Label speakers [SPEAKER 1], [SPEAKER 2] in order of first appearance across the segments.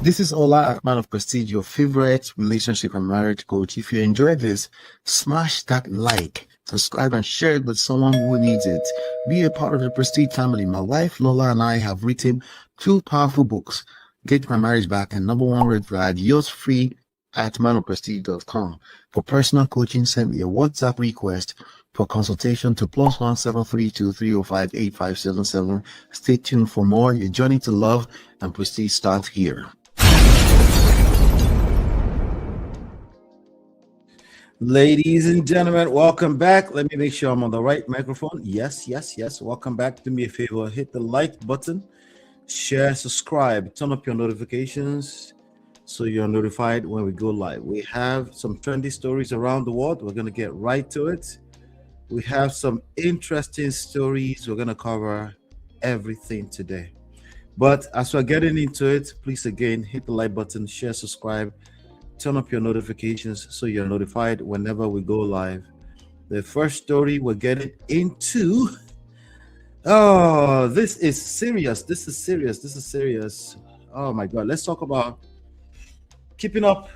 [SPEAKER 1] This is Ola, man of prestige, your favorite relationship and marriage coach. If you enjoy this, smash that like, subscribe, and share it with someone who needs it. Be a part of the Prestige family. My wife Lola and I have written two powerful books, Get My Marriage Back and Number One Red Flag. Yours free at manofprestige.com. For personal coaching, send me a WhatsApp request for consultation to +17323058577. Stay tuned for more. Your journey to love and prestige starts here. Ladies and gentlemen, welcome back. Let me make sure I'm on the right microphone. Yes. Welcome back. Do me a favor, hit the like button, share, subscribe, turn up your notifications so you're notified when we go live. We have some trendy stories around the world. We're going to get right to it. We have some interesting stories. We're going to cover everything today. But as we're getting into it, please again, hit the like button, share, subscribe, turn up your notifications so you're notified whenever we go live. The first story we're getting into. Oh, this is serious. This is serious. Oh my God. Let's talk about keeping up.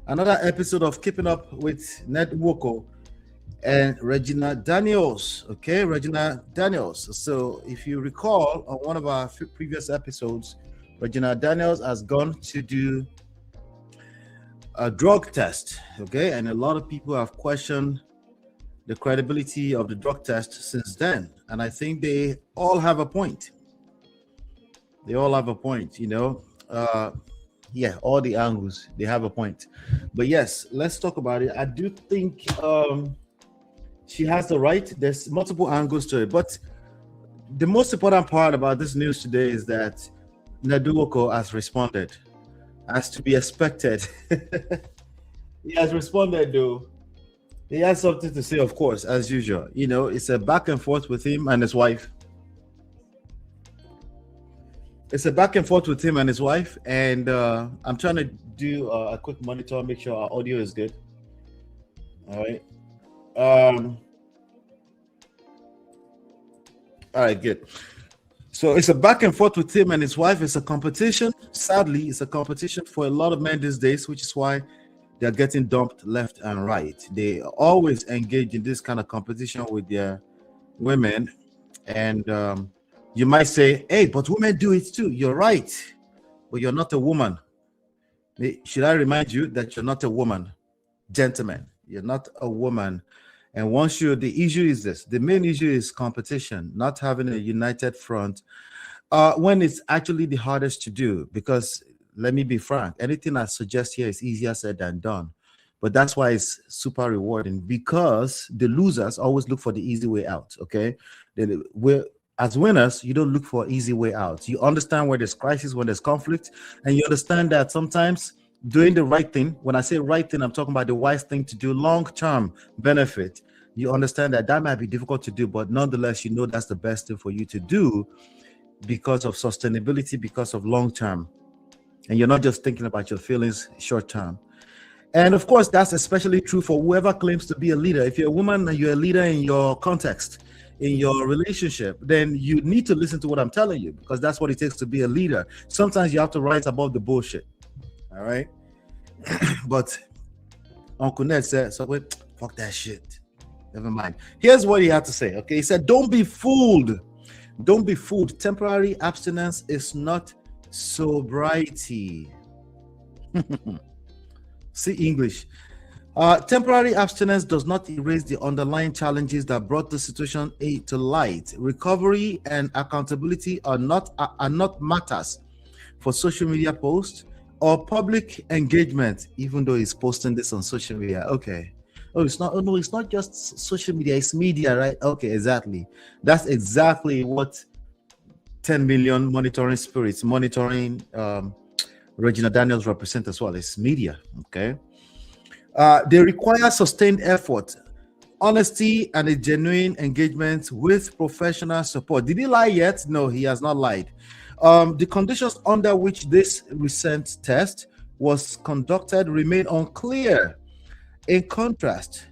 [SPEAKER 1] Another episode of Keeping Up with Ned Nwoko and Regina Daniels. Okay, Regina Daniels. So if you recall on one of our previous episodes, Regina Daniels has gone to do a drug test, okay, and a lot of people have questioned the credibility of the drug test since then, and I think they all have a point. They all have a point, yeah, all the angles, they have a point. But yes, let's talk about it. I do think she has the right. There's multiple angles to it, but the most important part about this news today is that Ned Nwoko has responded. As to be expected. He has responded though. He has something to say, of course, as usual. It's a back and forth with him and his wife. And I'm trying to do a quick monitor, make sure our audio is good. All right. All right, good. So it's a back and forth with him and his wife. It's a competition. Sadly, it's a competition for a lot of men these days, which is why they're getting dumped left and right. They always engage in this kind of competition with their women. And you might say, hey, but women do it too. You're right, but you're not a woman. Should I remind you that you're not a woman? Gentlemen, you're not a woman. And the issue is this, the main issue is competition, not having a united front when it's actually the hardest to do, because let me be frank, anything I suggest here is easier said than done. But that's why it's super rewarding, because the losers always look for the easy way out, okay? As winners, you don't look for an easy way out. You understand where there's crisis, when there's conflict, and you understand that sometimes doing the right thing, when I say right thing, I'm talking about the wise thing to do, long-term benefit. You understand that might be difficult to do, but nonetheless, you know that's the best thing for you to do because of sustainability, because of long-term. And you're not just thinking about your feelings short-term. And of course, that's especially true for whoever claims to be a leader. If you're a woman and you're a leader in your context, in your relationship, then you need to listen to what I'm telling you, because that's what it takes to be a leader. Sometimes you have to rise above the bullshit. All right. But Uncle Ned said, so wait, fuck that shit. Never mind. Here's what he had to say. Okay. He said, don't be fooled. Don't be fooled. Temporary abstinence is not sobriety. See English. Temporary abstinence does not erase the underlying challenges that brought the situation to light. Recovery and accountability are not matters for social media posts or public engagement, even though he's posting this on social media. Okay. Oh, it's not just social media, it's media, right? Okay, exactly. That's exactly what 10 million monitoring spirits, monitoring Regina Daniels represent as well. It's media, okay? They require sustained effort, honesty, and a genuine engagement with professional support. Did he lie yet? No, he has not lied. The conditions under which this recent test was conducted remain unclear. In contrast,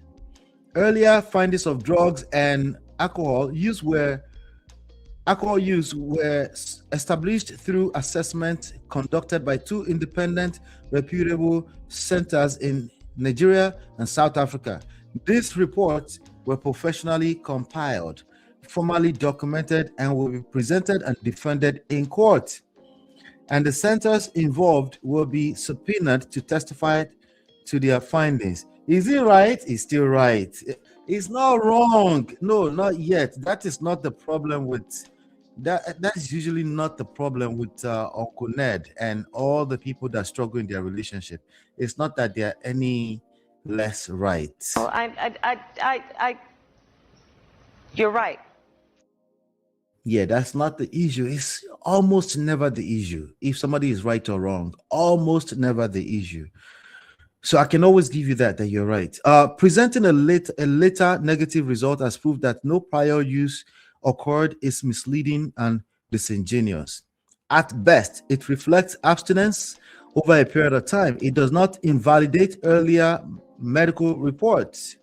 [SPEAKER 1] earlier findings of drugs and alcohol use were alcohol use were established through assessment conducted by two independent, reputable centers in Nigeria and South Africa. These reports were professionally compiled, formally documented, and will be presented and defended in court. And the centers involved will be subpoenaed to testify to their findings. Is he right? He's still right. It's not wrong. No, not yet. That is not the problem with that. That's usually not the problem with Uncle Ned and all the people that struggle in their relationship. It's not that they're any less right.
[SPEAKER 2] Well, you're right.
[SPEAKER 1] Yeah, that's not the issue. It's almost never the issue. If somebody is right or wrong, almost never the issue. So I can always give you that you're right. Presenting a later negative result as proof that no prior use occurred is misleading and disingenuous. At best, it reflects abstinence over a period of time. It does not invalidate earlier medical reports.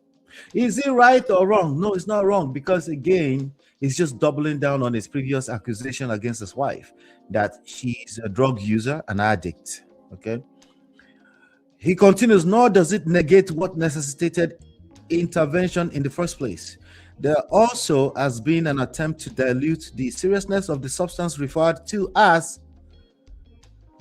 [SPEAKER 1] Is it right or wrong? No, it's not wrong, because again, he's just doubling down on his previous accusation against his wife that she's a drug user, an addict. Okay. He continues, nor does it negate what necessitated intervention in the first place. There also has been an attempt to dilute the seriousness of the substance referred to as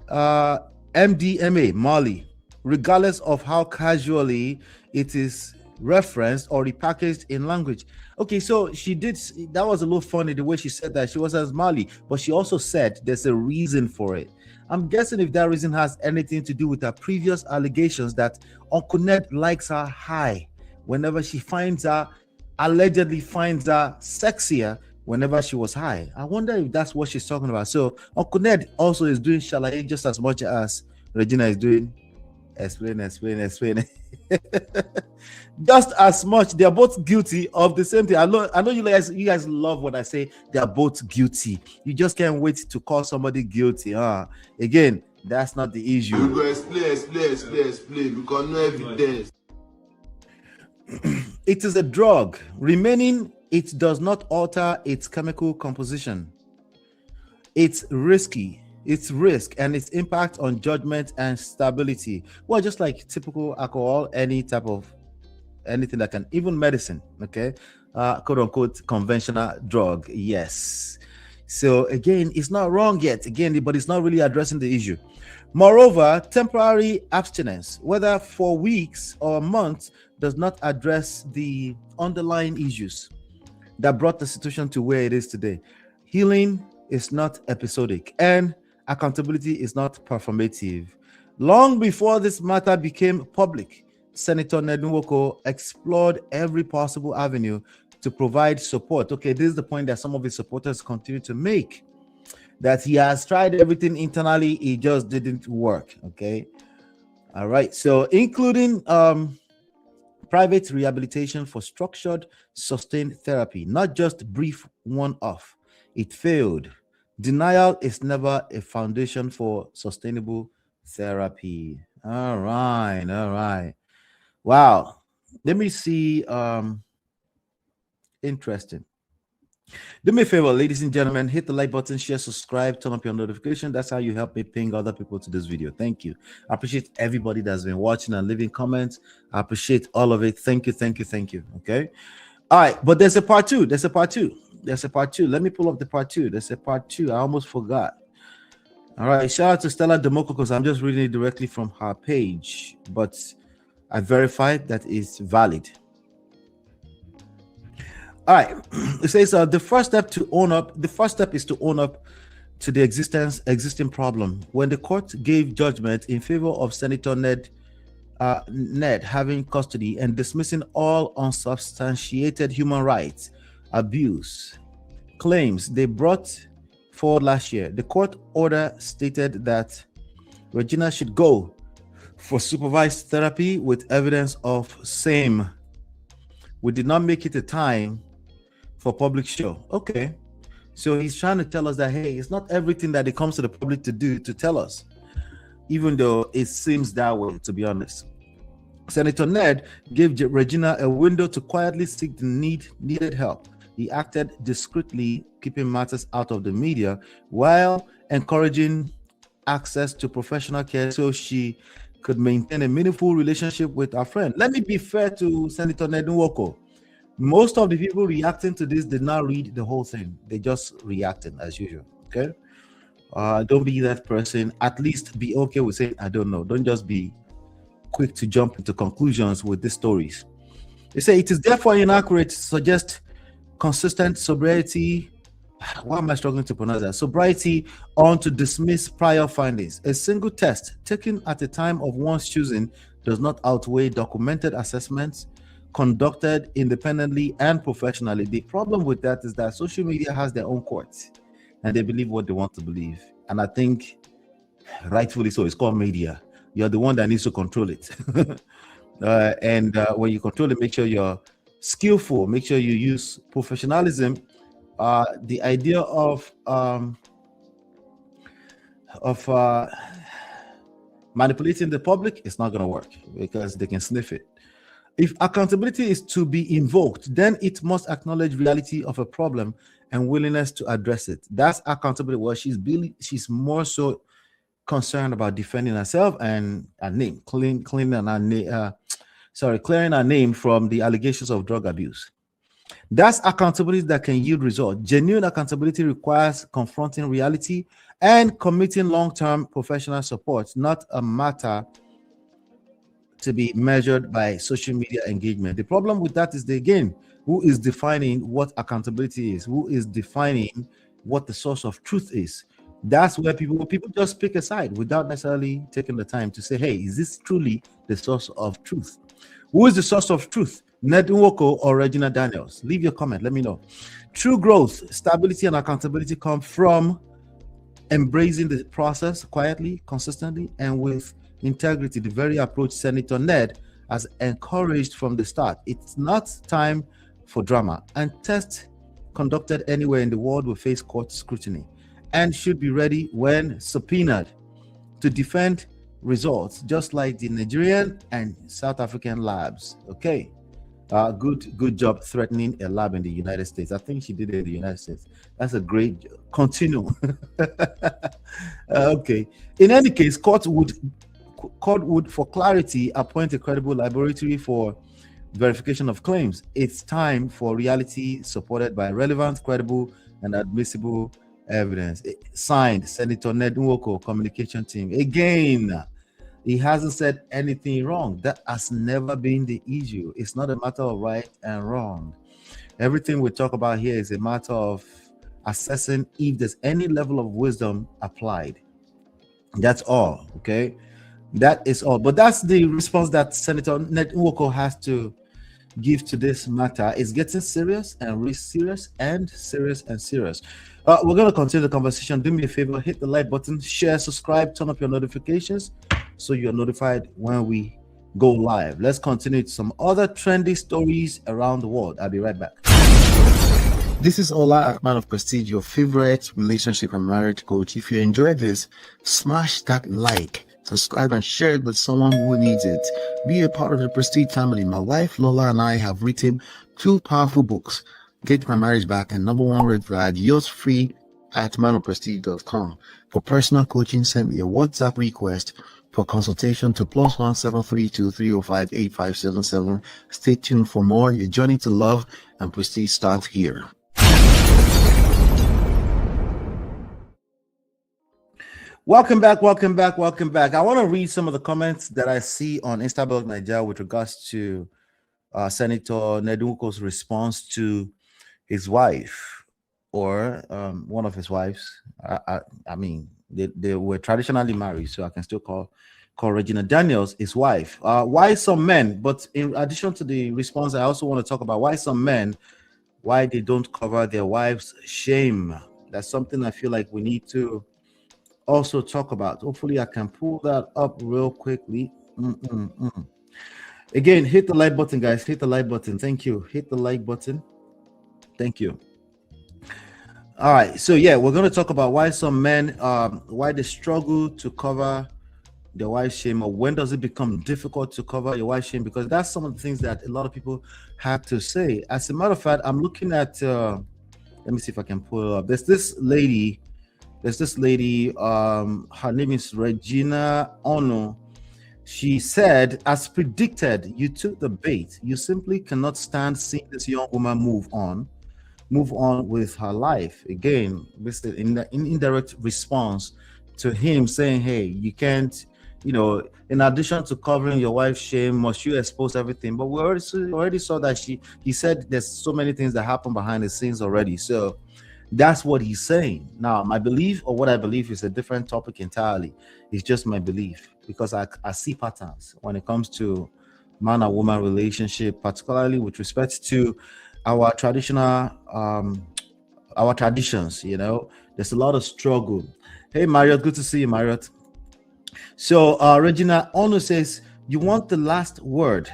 [SPEAKER 1] MDMA, Molly, regardless of how casually it is referenced or repackaged in language. Okay, so she did, that was a little funny the way she said that. She was as Molly, but she also said there's a reason for it. I'm guessing if that reason has anything to do with her previous allegations that Uncle Ned likes her high whenever she finds her, allegedly finds her sexier whenever she was high. I wonder if that's what she's talking about. So Uncle Ned also is doing shalaye just as much as Regina is doing explain. Just as much. They are both guilty of the same thing. I know you guys love when I say they are both guilty. You just can't wait to call somebody guilty. Again, that's not the issue.
[SPEAKER 3] You go explain because no evidence.
[SPEAKER 1] It is a drug. Remaining, it does not alter its chemical composition. It's risky. Its risk and its impact on judgment and stability. Well, just like typical alcohol, any type of anything that can, even medicine, okay, quote unquote conventional drug. Yes. So again, it's not wrong yet. Again, but it's not really addressing the issue. Moreover, temporary abstinence, whether for weeks or months, does not address the underlying issues that brought the situation to where it is today. Healing is not episodic, and accountability is not performative. Long before this matter became public, Senator Ned Nwoko explored every possible avenue to provide support. Okay, this is the point that some of his supporters continue to make, that he has tried everything internally, it just didn't work. Okay, all right, so including private rehabilitation for structured, sustained therapy, not just brief one-off. It failed. Denial is never a foundation for sustainable therapy. All right. Wow. Let me see. Interesting. Do me a favor, ladies and gentlemen, hit the like button, share, subscribe, turn up your notification. That's how you help me ping other people to this video. Thank you. I appreciate everybody that's been watching and leaving comments. I appreciate all of it. Thank you. Okay. All right, but there's a part two. There's a part two. Let me pull up the part two. There's a part two. I almost forgot. All right, shout out to Stella Demoko because I'm just reading it directly from her page, but I verified that it's valid. All right, it says the first step is to own up to the existing problem. When the court gave judgment in favor of Senator Ned having custody and dismissing all unsubstantiated human rights abuse claims they brought forward last year, the court order stated that Regina should go for supervised therapy with evidence of same. We did not make it a time for public show. Okay, so he's trying to tell us that, hey, it's not everything that it comes to the public to do to tell us, even though it seems that way, to be honest. Senator Ned gave Regina a window to quietly seek the needed help. He acted discreetly, keeping matters out of the media while encouraging access to professional care so she could maintain a meaningful relationship with her friend. Let me be fair to Senator Ned Nwoko. Most of the people reacting to this did not read the whole thing. They just reacting as usual. Okay. Don't be that person. At least be okay with saying, I don't know. Don't just be quick to jump into conclusions with these stories. They say it is therefore inaccurate to suggest consistent sobriety. Why am I struggling to pronounce that? Sobriety on to dismiss prior findings. A single test taken at a time of one's choosing does not outweigh documented assessments conducted independently and professionally. The problem with that is that social media has their own courts and they believe what they want to believe. And I think rightfully so. It's called media. You're the one that needs to control it. And when you control it, make sure you're skillful, make sure you use professionalism. The idea of manipulating the public is not going to work because they can sniff it. If accountability is to be invoked, then it must acknowledge reality of a problem and willingness to address it. That's accountability. Well, she's more so concerned about defending herself and her name, clearing her name from the allegations of drug abuse. That's accountability that can yield results. Genuine accountability requires confronting reality and committing long-term professional support, not a matter to be measured by social media engagement. The problem with that is, who is defining what accountability is? Who is defining what the source of truth is? That's where people just pick a side without necessarily taking the time to say, hey, is this truly the source of truth? Who is the source of truth? Ned Nwoko or Regina Daniels? Leave your comment. Let me know. True growth, stability, and accountability come from embracing the process quietly, consistently, and with integrity, the very approach Senator Ned has encouraged from the start. It's not time for drama, and tests conducted anywhere in the world will face court scrutiny and should be ready when subpoenaed to defend results, just like the Nigerian and South African labs. Okay. Good job threatening a lab in the United States. I think she did it in the United States. That's a great continue. Okay. In any case, court would, for clarity, appoint a credible laboratory for verification of claims. It's time for reality supported by relevant, credible, and admissible evidence. Signed, Senator Ned Nwoko, communication team. Again, he hasn't said anything wrong. That has never been the issue. It's not a matter of right and wrong. Everything we talk about here is a matter of assessing if there's any level of wisdom applied. That's all, okay? That is all. But that's the response that Senator Ned Nwoko has to give to this matter. It's getting serious and really serious and serious and serious. We're going to continue the conversation. Do me a favor, hit the like button, share, subscribe, turn up your notifications so you're notified when we go live. Let's continue to some other trendy stories around the world. I'll be right back.
[SPEAKER 4] This is Ola, man of prestige, your favorite relationship and marriage coach. If you enjoyed this, smash that like, subscribe, and share it with someone who needs it. Be a part of the Prestige family. My wife Lola and I have written 2 powerful books, Get My Marriage Back and Number One Red Flag. Yours free at manofprestige.com. For personal coaching, send me a WhatsApp request for consultation to +1 732 305 8577. Stay tuned for more. Your journey to love and prestige starts here.
[SPEAKER 1] Welcome back. I want to read some of the comments that I see on Instablog Nigeria with regards to Senator Ned Nwoko's response to his wife, or one of his wives. I mean, they were traditionally married, so I can still call Regina Daniels his wife. Why some men, but in addition to the response, I also want to talk about why some men, why they don't cover their wives' shame. That's something I feel like we need to also talk about. Hopefully I can pull that up real quickly. Again, hit the like button, guys. Hit the like button. Thank you. Hit the like button. Thank you. All right, so yeah, we're going to talk about why some men why they struggle to cover their wife shame, or when does it become difficult to cover your wife shame? Because that's some of the things that a lot of people have to say. As a matter of fact, I'm looking at let me see if I can pull it up. There's this lady, her name is Regina Ono. She said, as predicted, you took the bait. You simply cannot stand seeing this young woman move on with her life. Again, this is an indirect response to him saying, hey, you can't, in addition to covering your wife's shame, must you expose everything? But we already saw that he said there's so many things that happen behind the scenes already. So that's what he's saying. Now, my belief, or what I believe, is a different topic entirely. It's just my belief, because I see patterns when it comes to man and woman relationship, particularly with respect to our traditional our traditions. There's a lot of struggle. Hey Marriott, good to see you, Marriott. So Regina Ono says, you want the last word,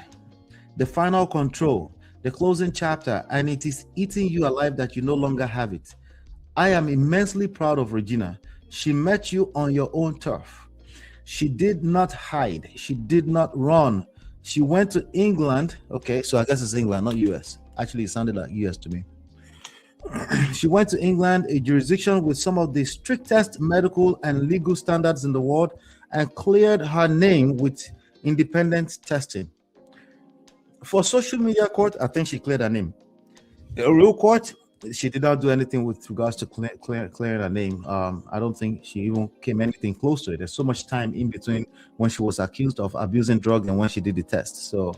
[SPEAKER 1] the final control, the closing chapter, and it is eating you alive that you no longer have it. I am immensely proud of Regina. She met you on your own turf. She did not hide. She did not run. She went to England. Okay, so I guess it's England, not US. Actually, it sounded like US to me. She went to England, a jurisdiction with some of the strictest medical and legal standards in the world, and cleared her name with independent testing. For social media court, I think she cleared her name. A real court, she did not do anything with regards to clearing her name. I don't think she even came anything close to it. There's so much time in between when she was accused of abusing drugs and when she did the test. So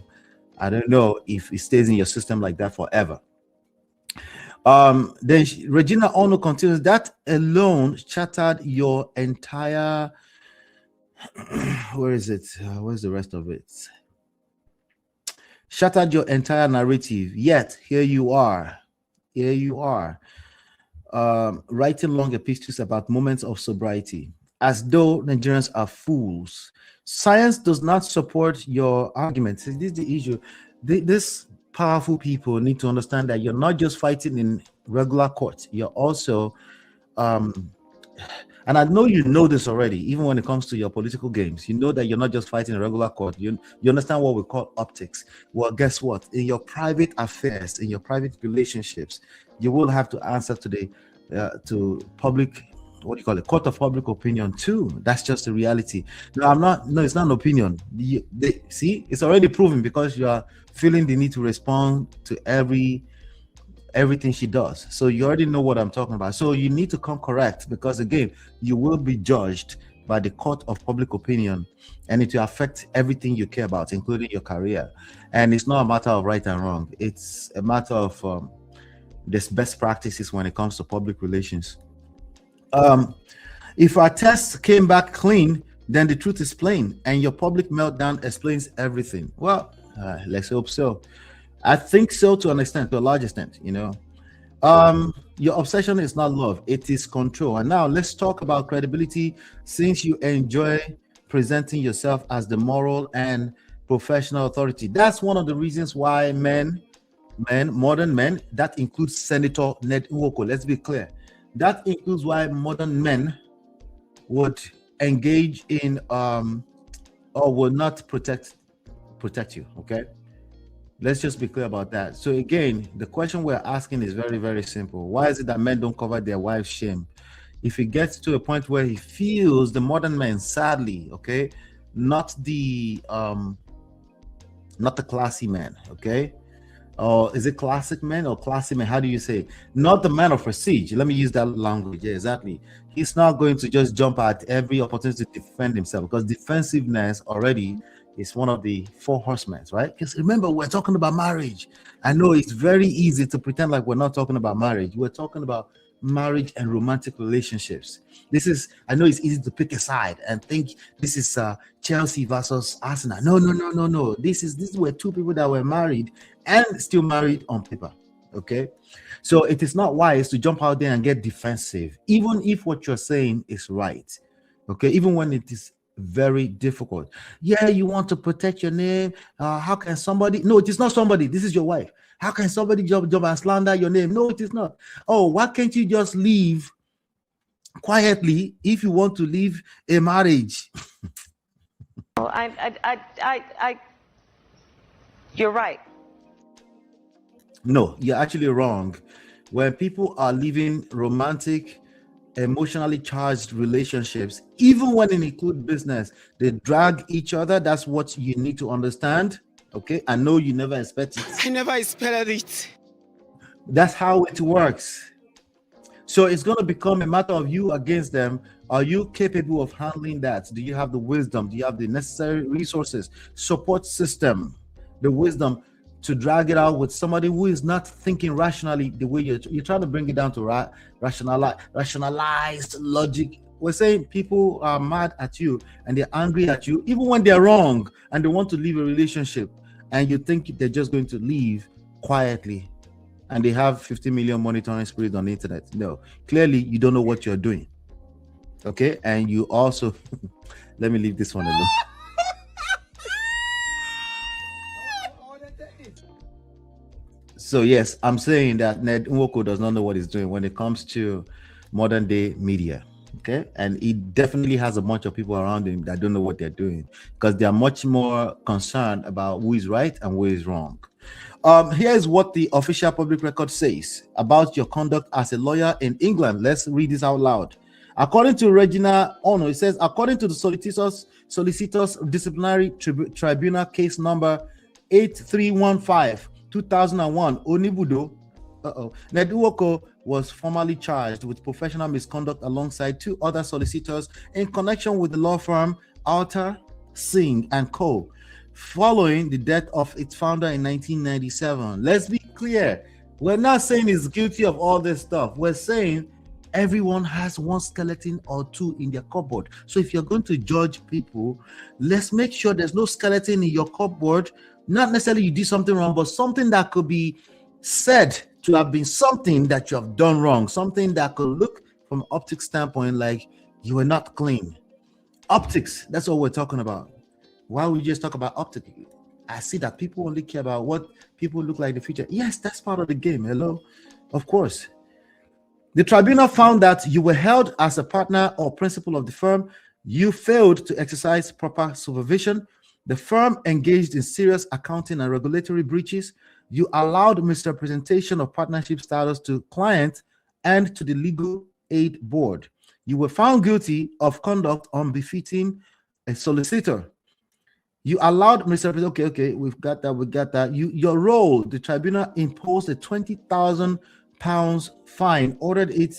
[SPEAKER 1] I don't know if it stays in your system like that forever. Then Regina Ono continues, that alone shattered your entire where is it? Where's the rest of it? Shattered your entire narrative. Yet here you are. Writing long epistles about moments of sobriety, as though Nigerians are fools. Science does not support your arguments. This is the issue. This powerful people need to understand that you're not just fighting in regular court. You're also, and I know you know this already, even when it comes to your political games, you know that you're not just fighting in regular court. You understand what we call optics. Well, guess what? In your private affairs, in your private relationships, you will have to answer to public, what do you call it, court of public opinion too. That's just the reality. No, it's not an opinion. See, it's already proven, because you are feeling the need to respond to everything she does. So you already know what I'm talking about. So you need to come correct, because again, you will be judged by the court of public opinion, and it will affect everything you care about, including your career. And it's not a matter of right and wrong. It's a matter of there's best practices when it comes to public relations. If our tests came back clean, then the truth is plain, and your public meltdown explains everything. Well, let's hope so. I think so, to an extent, to a large extent. Your obsession is not love, it is control. And now let's talk about credibility, since you enjoy presenting yourself as the moral and professional authority. That's one of the reasons why modern men, that includes Senator Ned Nwoko, let's be clear, that includes why modern men would engage in or will not protect you. Okay, let's just be clear about that. So again, the question we're asking is very, very simple. Why is it that men don't cover their wife's shame? If it gets to a point where he feels, the modern man, sadly, okay, not the classy man, okay, or is it classic man or classy man? How do you say? Not the man of prestige. Let me use that language. Yeah, exactly. He's not going to just jump at every opportunity to defend himself, because defensiveness already is one of the four horsemen, right? Because remember, we're talking about marriage. I know it's very easy to pretend like we're not talking about marriage. We're talking about marriage and romantic relationships. I know it's easy to pick a side and think this is Chelsea versus Arsenal. No. This were two people that were married and still married on paper. Okay, so it is not wise to jump out there and get defensive, even if what you're saying is right. Okay, even when it is very difficult. Yeah, you want to protect your name. How can somebody? No, it is not somebody. This is your wife. How can somebody jump and slander your name? No, it is not. Oh, why can't you just leave quietly if you want to leave a marriage?
[SPEAKER 2] Well, you're right.
[SPEAKER 1] No, you're actually wrong. When people are living romantic, emotionally charged relationships, even when it includes business, they drag each other. That's what you need to understand. Okay, I know you never expect it.
[SPEAKER 5] I never expected it.
[SPEAKER 1] That's how it works. So it's going to become a matter of you against them. Are you capable of handling that? Do you have the wisdom? Do you have the necessary resources, support system, the wisdom to drag it out with somebody who is not thinking rationally the way you're trying to bring it down to rationalized logic? We're saying people are mad at you and they're angry at you, even when they're wrong and they want to leave a relationship, and you think they're just going to leave quietly and they have 50 million monitoring spirits on the internet. No, clearly you don't know what you're doing. Okay, and you also let me leave this one alone. So yes, I'm saying that Ned Nwoko does not know what he's doing when it comes to modern day media. Okay, and he definitely has a bunch of people around him that don't know what they're doing, because they are much more concerned about who is right and who is wrong. Here's what the official public record says about your conduct as a lawyer in England. Let's read this out loud. According to Regina, it says, according to the solicitors disciplinary tribunal case number 8315/2001, Onibudo, Ned Nwoko was formally charged with professional misconduct alongside two other solicitors in connection with the law firm Alter, Singh and Co., following the death of its founder in 1997. Let's be clear. We're not saying he's guilty of all this stuff. We're saying everyone has one skeleton or two in their cupboard. So if you're going to judge people, let's make sure there's no skeleton in your cupboard. Not necessarily you did something wrong, but something that could be said to have been something that you have done wrong, something that could look from an optics standpoint like you were not clean. Optics, that's what we're talking about. Why would we just talk about optics? I see that people only care about what people look like in the future. Yes, that's part of the game. Hello, of course. The tribunal found that you were held as a partner or principal of the firm. You failed to exercise proper supervision. The firm engaged in serious accounting and regulatory breaches. You allowed misrepresentation of partnership status to clients and to the legal aid board. You were found guilty of conduct unbefitting a solicitor. You allowed misrepresentation. Okay, we got that. Your role, the tribunal imposed a £20,000 fine, ordered it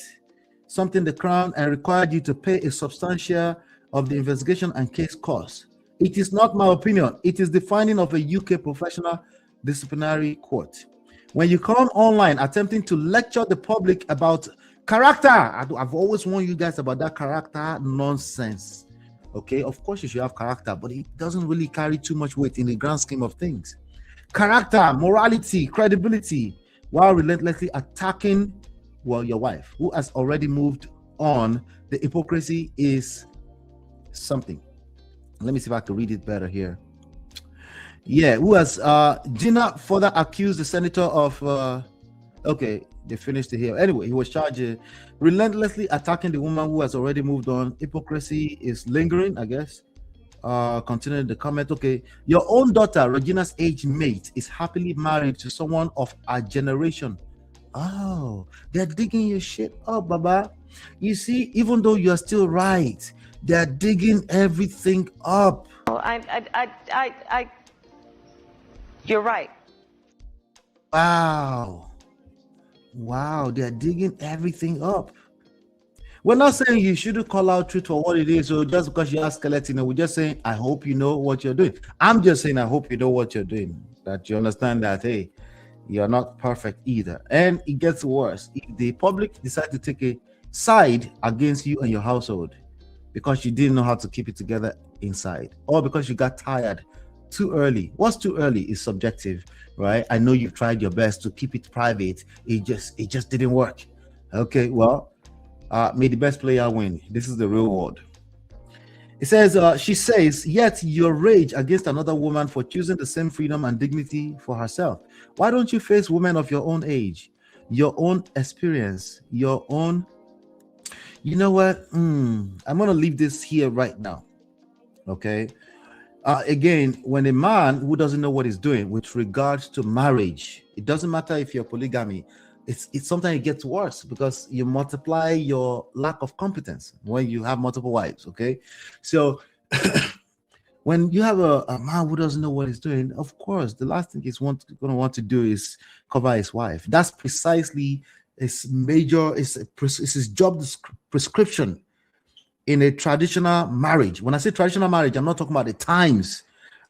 [SPEAKER 1] something the crown, and required you to pay a substantial of the investigation and case costs. It is not my opinion. It is the finding of a UK professional disciplinary court. When you come online attempting to lecture the public about character, I've always warned you guys about that character nonsense. Okay, of course you should have character, but it doesn't really carry too much weight in the grand scheme of things. Character, morality, credibility, while relentlessly attacking, well, your wife, who has already moved on. The hypocrisy is something. Let me see if I can read it better here. Yeah, who has Gina further accused the senator of okay, they finished it here. Anyway, he was charged relentlessly attacking the woman who has already moved on. Hypocrisy is lingering, I guess. Continuing the comment. Okay, your own daughter, Regina's age mate, is happily married to someone of our generation. Oh, they're digging your shit up, Baba. You see, even though you're still right, they're digging everything up.
[SPEAKER 2] Well, you're right.
[SPEAKER 1] Wow, they're digging everything up. We're not saying you shouldn't call out truth for what it is, so just because you have skeleton, we're just saying, I hope you know what you're doing. I'm just saying, I hope you know what you're doing, that you understand that, hey, you're not perfect either. And it gets worse. If the public decide to take a side against you and your household because you didn't know how to keep it together inside, or because you got tired too early. What's too early is subjective, right? I know you've tried your best to keep it private. It just didn't work. Okay, well, may the best player win. This is the real world. It says, she says, yet your rage against another woman for choosing the same freedom and dignity for herself. Why don't you face women of your own age, your own experience, your own... You know what? I'm going to leave this here right now. Okay. Again, when a man who doesn't know what he's doing with regards to marriage, it doesn't matter if you're polygamy. It's sometimes it gets worse because you multiply your lack of competence when you have multiple wives. Okay, so when you have a man who doesn't know what he's doing, of course, the last thing he's going to want to do is cover his wife. That's precisely his major. It's his job prescription in a traditional marriage. When I say traditional marriage, I'm not talking about the times.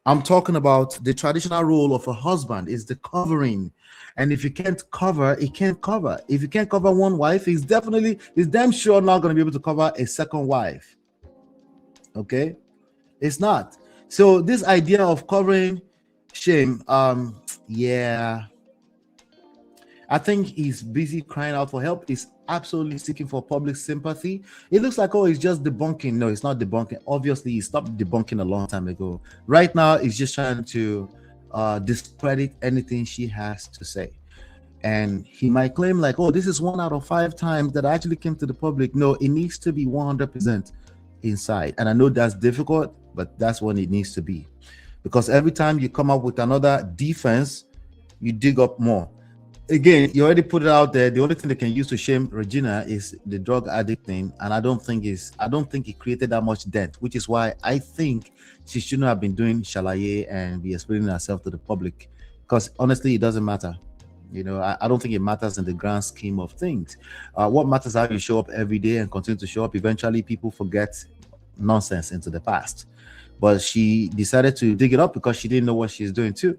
[SPEAKER 1] I'm talking about the traditional role of a husband is the covering. And if you can't cover, he can't cover. If you can't cover one wife, he's damn sure not going to be able to cover a second wife. Okay? It's not. So this idea of covering shame, yeah, I think he's busy crying out for help. He's absolutely seeking for public sympathy. It looks like, oh, he's just debunking. No, it's not debunking. Obviously, he stopped debunking a long time ago. Right now, he's just trying to discredit anything she has to say. And he might claim like, oh, this is 1 out of 5 times that I actually came to the public. No, it needs to be 100% inside. And I know that's difficult, but that's what it needs to be. Because every time you come up with another defense, you dig up more. Again, you already put it out there. The only thing they can use to shame Regina is the drug addict thing, and I don't think it created that much dent, which is why I think she shouldn't have been doing shalaye and be explaining herself to the public. Because honestly, it doesn't matter. You know, I don't think it matters in the grand scheme of things. What matters is how you show up every day and continue to show up. Eventually, people forget nonsense into the past. But she decided to dig it up because she didn't know what she's doing too.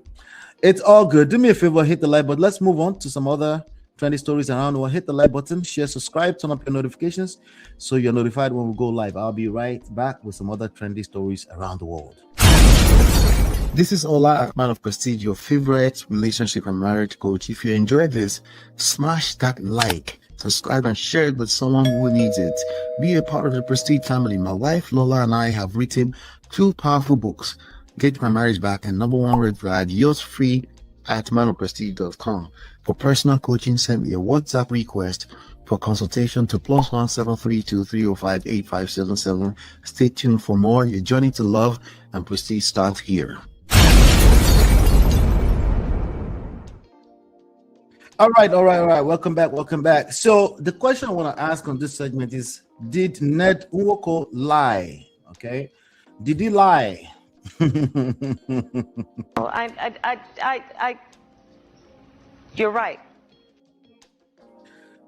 [SPEAKER 1] It's all good. Do me a favor, hit the like button. Let's move on to some other trendy stories around the world. Hit the like button, share, subscribe, turn up your notifications so you're notified when we go live. I'll be right back with some other trendy stories around the world.
[SPEAKER 4] This is Ola, man of prestige, your favorite relationship and marriage coach. If you enjoyed this, smash that like, subscribe, and share it with someone who needs it. Be a part of the Prestige family. My wife Lola and I have written 2 powerful books, Get My Marriage Back and Number 1 Red Flag. Yours free at manofprestige.com. For personal coaching, send me a WhatsApp request for consultation to +1 732 305 8577. Stay tuned for more. Your journey to love and prestige starts here.
[SPEAKER 1] All right. Welcome back. So the question I want to ask on this segment is, did Ned Nwoko lie? Okay. Did he lie?
[SPEAKER 2] Oh, you're right.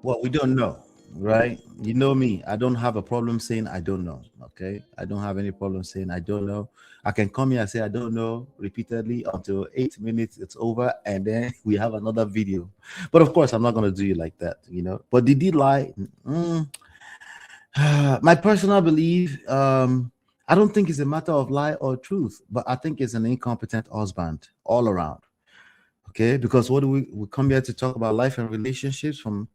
[SPEAKER 1] Well, we don't know, right? You know me. I don't have a problem saying I don't know. Okay. I don't have any problem saying I don't know. I can come here and say I don't know repeatedly until 8 minutes it's over, and then we have another video. But of course, I'm not going to do it like that, you know. But did he lie? My personal belief, I don't think it's a matter of lie or truth, but I think it's an incompetent husband all around. Okay, because what do we come here to talk about life and relationships from,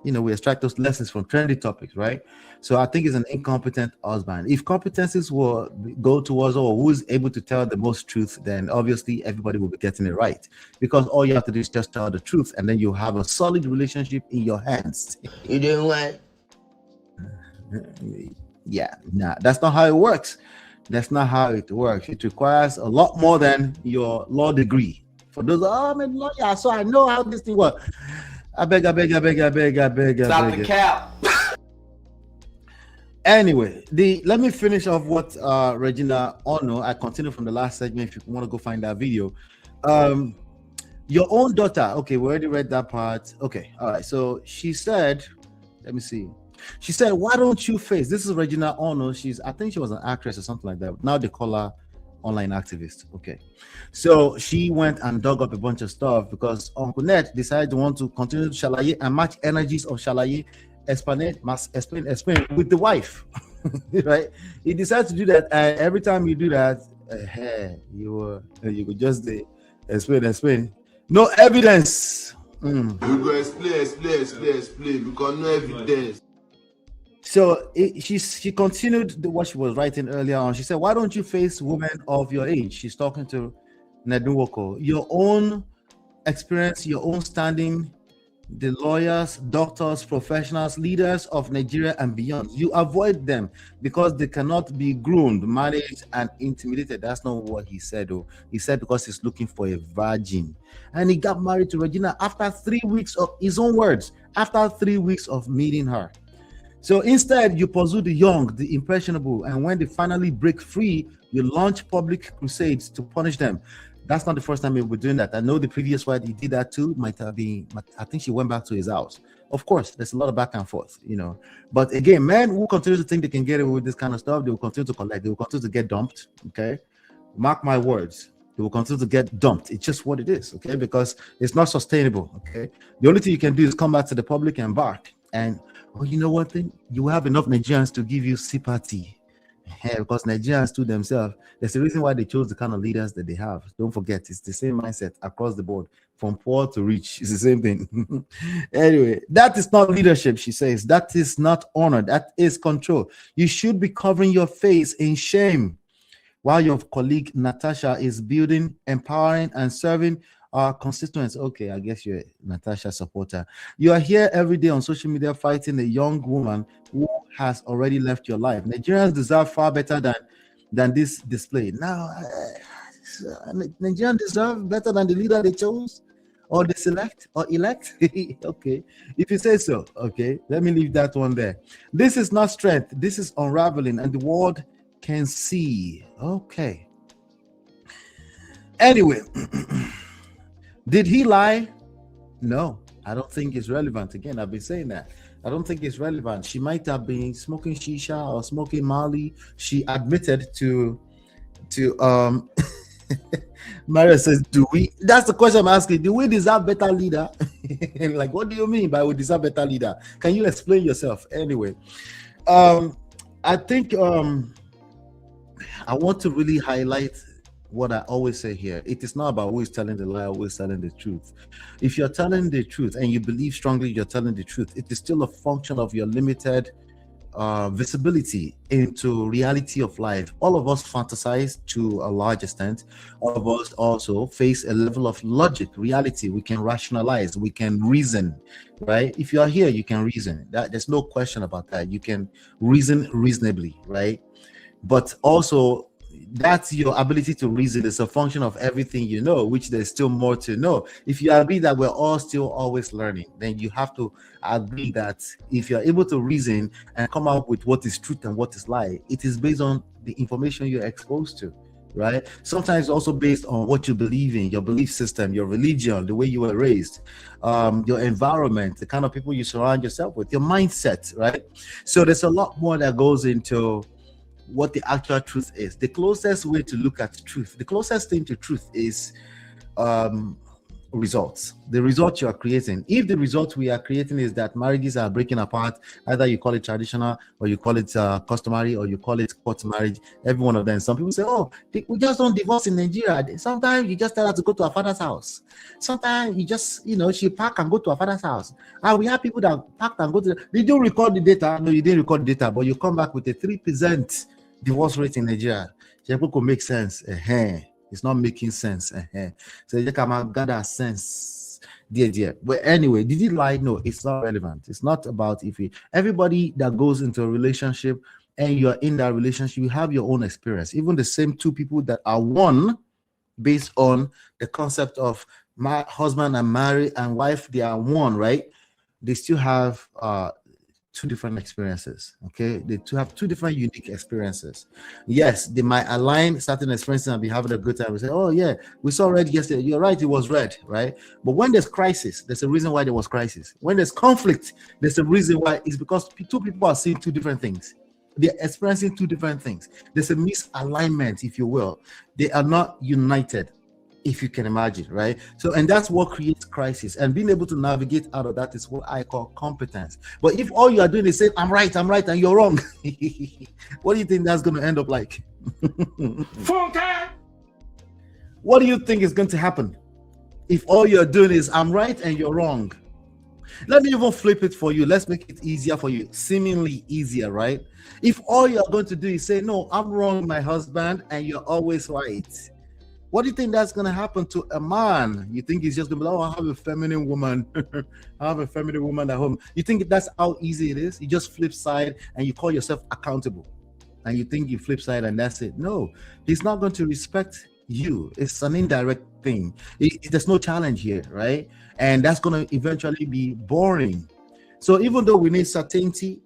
[SPEAKER 1] you know, we extract those lessons from trendy topics, right? So I think it's an incompetent husband. If competencies will go towards, who is able to tell the most truth, then obviously everybody will be getting it right, because all you have to do is just tell the truth, and then you have a solid relationship in your hands.
[SPEAKER 3] You doing what?
[SPEAKER 1] Yeah, nah, that's not how it works. That's not how it works. It requires a lot more than your law degree. For those, I'm a lawyer, so I know how this thing works. I beg.
[SPEAKER 3] Stop the cap.
[SPEAKER 1] Anyway, let me finish off what Regina Ono. I continue from the last segment. If you want to go find that video, your own daughter. Okay, we already read that part. Okay, all right. So she said, let me see. She said, "Why don't you face?" This is Regina Ono. I think she was an actress or something like that. Now they call her online activist. Okay, so she went and dug up a bunch of stuff because Uncle Ned decided to want to continue to shalaye and match energies of shalaye, explain with the wife. Right? He decided to do that, and every time you do that, you could just explain. No evidence.
[SPEAKER 3] You go explain because no evidence.
[SPEAKER 1] So she continued what she was writing earlier on. She said, "Why don't you face women of your age?" She's talking to Ned Nwoko. Your own experience, your own standing the lawyers, doctors, professionals, leaders of Nigeria and beyond. You avoid them because they cannot be groomed, managed, and intimidated. That's not what he said, though. He said because he's looking for a virgin. And he got married to Regina after 3 weeks of his own words, after 3 weeks of meeting her. So instead, you pursue the young, the impressionable, and when they finally break free, you launch public crusades to punish them. That's not the first time he was doing that. I know the previous wife, he did that too. Might have been, I think she went back to his house. Of course, there's a lot of back and forth, you know. But again, men who continue to think they can get away with this kind of stuff, they will continue to collect. They will continue to get dumped, okay? Mark my words. They will continue to get dumped. It's just what it is, okay? Because it's not sustainable, okay? The only thing you can do is come back to the public and bark. And, oh, you know what thing? You have enough Nigerians to give you sympathy. Yeah, because Nigerians to themselves, there's a reason why they chose the kind of leaders that they have. Don't forget, it's the same mindset across the board, from poor to rich. It's the same thing. Anyway, that is not leadership, she says. That is not honor. That is control. You should be covering your face in shame while your colleague Natasha is building, empowering, and serving our constituents. Okay, I guess you're a Natasha supporter. You are here every day on social media fighting a young woman who has already left your life. Nigerians deserve far better than this display. Now, Nigerians deserve better than the leader they chose or they select or elect. Okay, if you say so. Okay, let me leave that one there. This is not strength. This is unraveling, and the world can see. Okay. Anyway. Did he lie? No, I don't think it's relevant. Again, I've been saying that. I don't think it's relevant. She might have been smoking shisha or smoking Mali. She admitted to Maria says, do we? That's the question I'm asking. Do we deserve better leader? Like, what do you mean by we deserve better leader? Can you explain yourself? Anyway, I think I want to really highlight what I always say here. It is not about who is telling the lie or who is telling the truth. If you're telling the truth and you believe strongly you're telling the truth, it is still a function of your limited visibility into reality of life. All of us fantasize to a large extent. All of us also face a level of logic, reality. We can rationalize, we can reason, right? If you are here, you can reason. There's no question about that. You can reason reasonably, right? But also, that's your ability to reason. It's a function of everything you know, which there's still more to know. If you agree that we're all still always learning, then you have to agree that if you're able to reason and come up with what is truth and what is lie, it is based on the information you're exposed to, right? Sometimes also based on what you believe in, your belief system, your religion, the way you were raised, your environment, the kind of people you surround yourself with, your mindset, right? So there's a lot more that goes into what the actual truth is. The closest way to look at truth, the closest thing to truth is results. The result you are creating. If the result we are creating is that marriages are breaking apart, either you call it traditional or you call it customary or you call it court marriage, every one of them. Some people say, oh, we just don't divorce in Nigeria. Sometimes you just tell her to go to her father's house. Sometimes you just, she pack and go to her father's house. And we have people that pack and go to did you record the data? No, you didn't record the data, but you come back with a 3% divorce rate in Nigeria. Could make sense. It's not making sense. So you can gather sense. Dear. But anyway, did he lie? No, it's not relevant. It's not about if everybody that goes into a relationship and you're in that relationship, you have your own experience. Even the same two people that are one based on the concept of my husband and married and wife, they are one, right? They still have two different experiences. Okay, they have two different unique experiences. Yes, they might align certain experiences and be having a good time. We say, oh yeah, we saw red yesterday. You're right, it was red, right? But when there's crisis, there's a reason why there was crisis. When there's conflict, there's a reason why. It's because two people are seeing two different things. They're experiencing two different things. There's a misalignment, if you will. They are not united, if you can imagine, right? So, and that's what creates crisis. And being able to navigate out of that is what I call competence. But if all you are doing is saying, I'm right, and you're wrong, what do you think that's going to end up like? What do you think is going to happen if all you're doing is, I'm right and you're wrong? Let me even flip it for you. Let's make it easier for you, seemingly easier, right? If all you're going to do is say, no, I'm wrong, my husband, and you're always right, What do you think that's going to happen to a man? You think he's just going to be like, oh, I have a feminine woman. I have a feminine woman at home. You think that's how easy it is? You just flip side and you call yourself accountable. And you think you flip side and that's it. No, he's not going to respect you. It's an indirect thing. There's no challenge here, right? And that's going to eventually be boring. So even though we need certainty,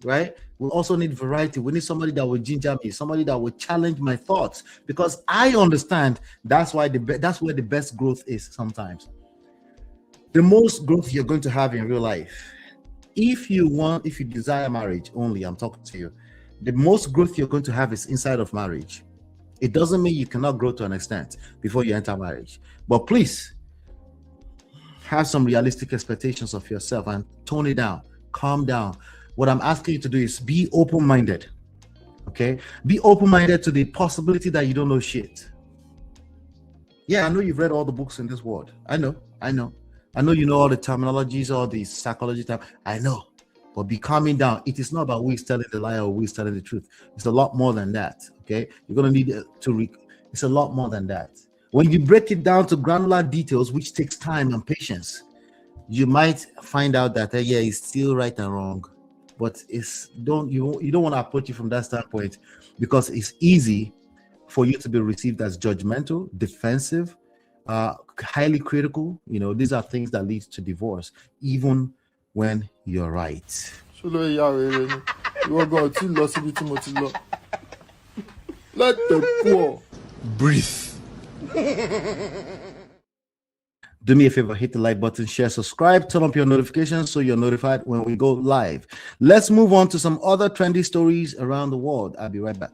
[SPEAKER 1] right, we also need variety. We need somebody that will ginger me, somebody that will challenge my thoughts, because I understand that's why that's where the best growth is. Sometimes the most growth you're going to have in real life, if you desire marriage only, I'm talking to you, the most growth you're going to have is inside of marriage. It doesn't mean you cannot grow to an extent before you enter marriage, but please have some realistic expectations of yourself and tone it down, calm down. What I'm asking you to do is be open-minded, okay? Be open-minded to the possibility that you don't know shit. Yeah, I know you've read all the books in this world. I know you know all the terminologies, all the psychology term. I know, but be calming down. It is not about who is telling the lie or who is telling the truth. It's a lot more than that, okay? You're going to need it's a lot more than that. When you break it down to granular details, which takes time and patience, you might find out that, yeah, it's still right and wrong. But you don't want to approach it from that standpoint, because it's easy for you to be received as judgmental, defensive, highly critical. You know, these are things that lead to divorce, even when you're right.
[SPEAKER 3] Let the poor
[SPEAKER 1] breathe. Do me a favor, hit the like button, share, subscribe, turn up your notifications so you're notified when we go live. Let's move on to some other trendy stories around the world. I'll be right back.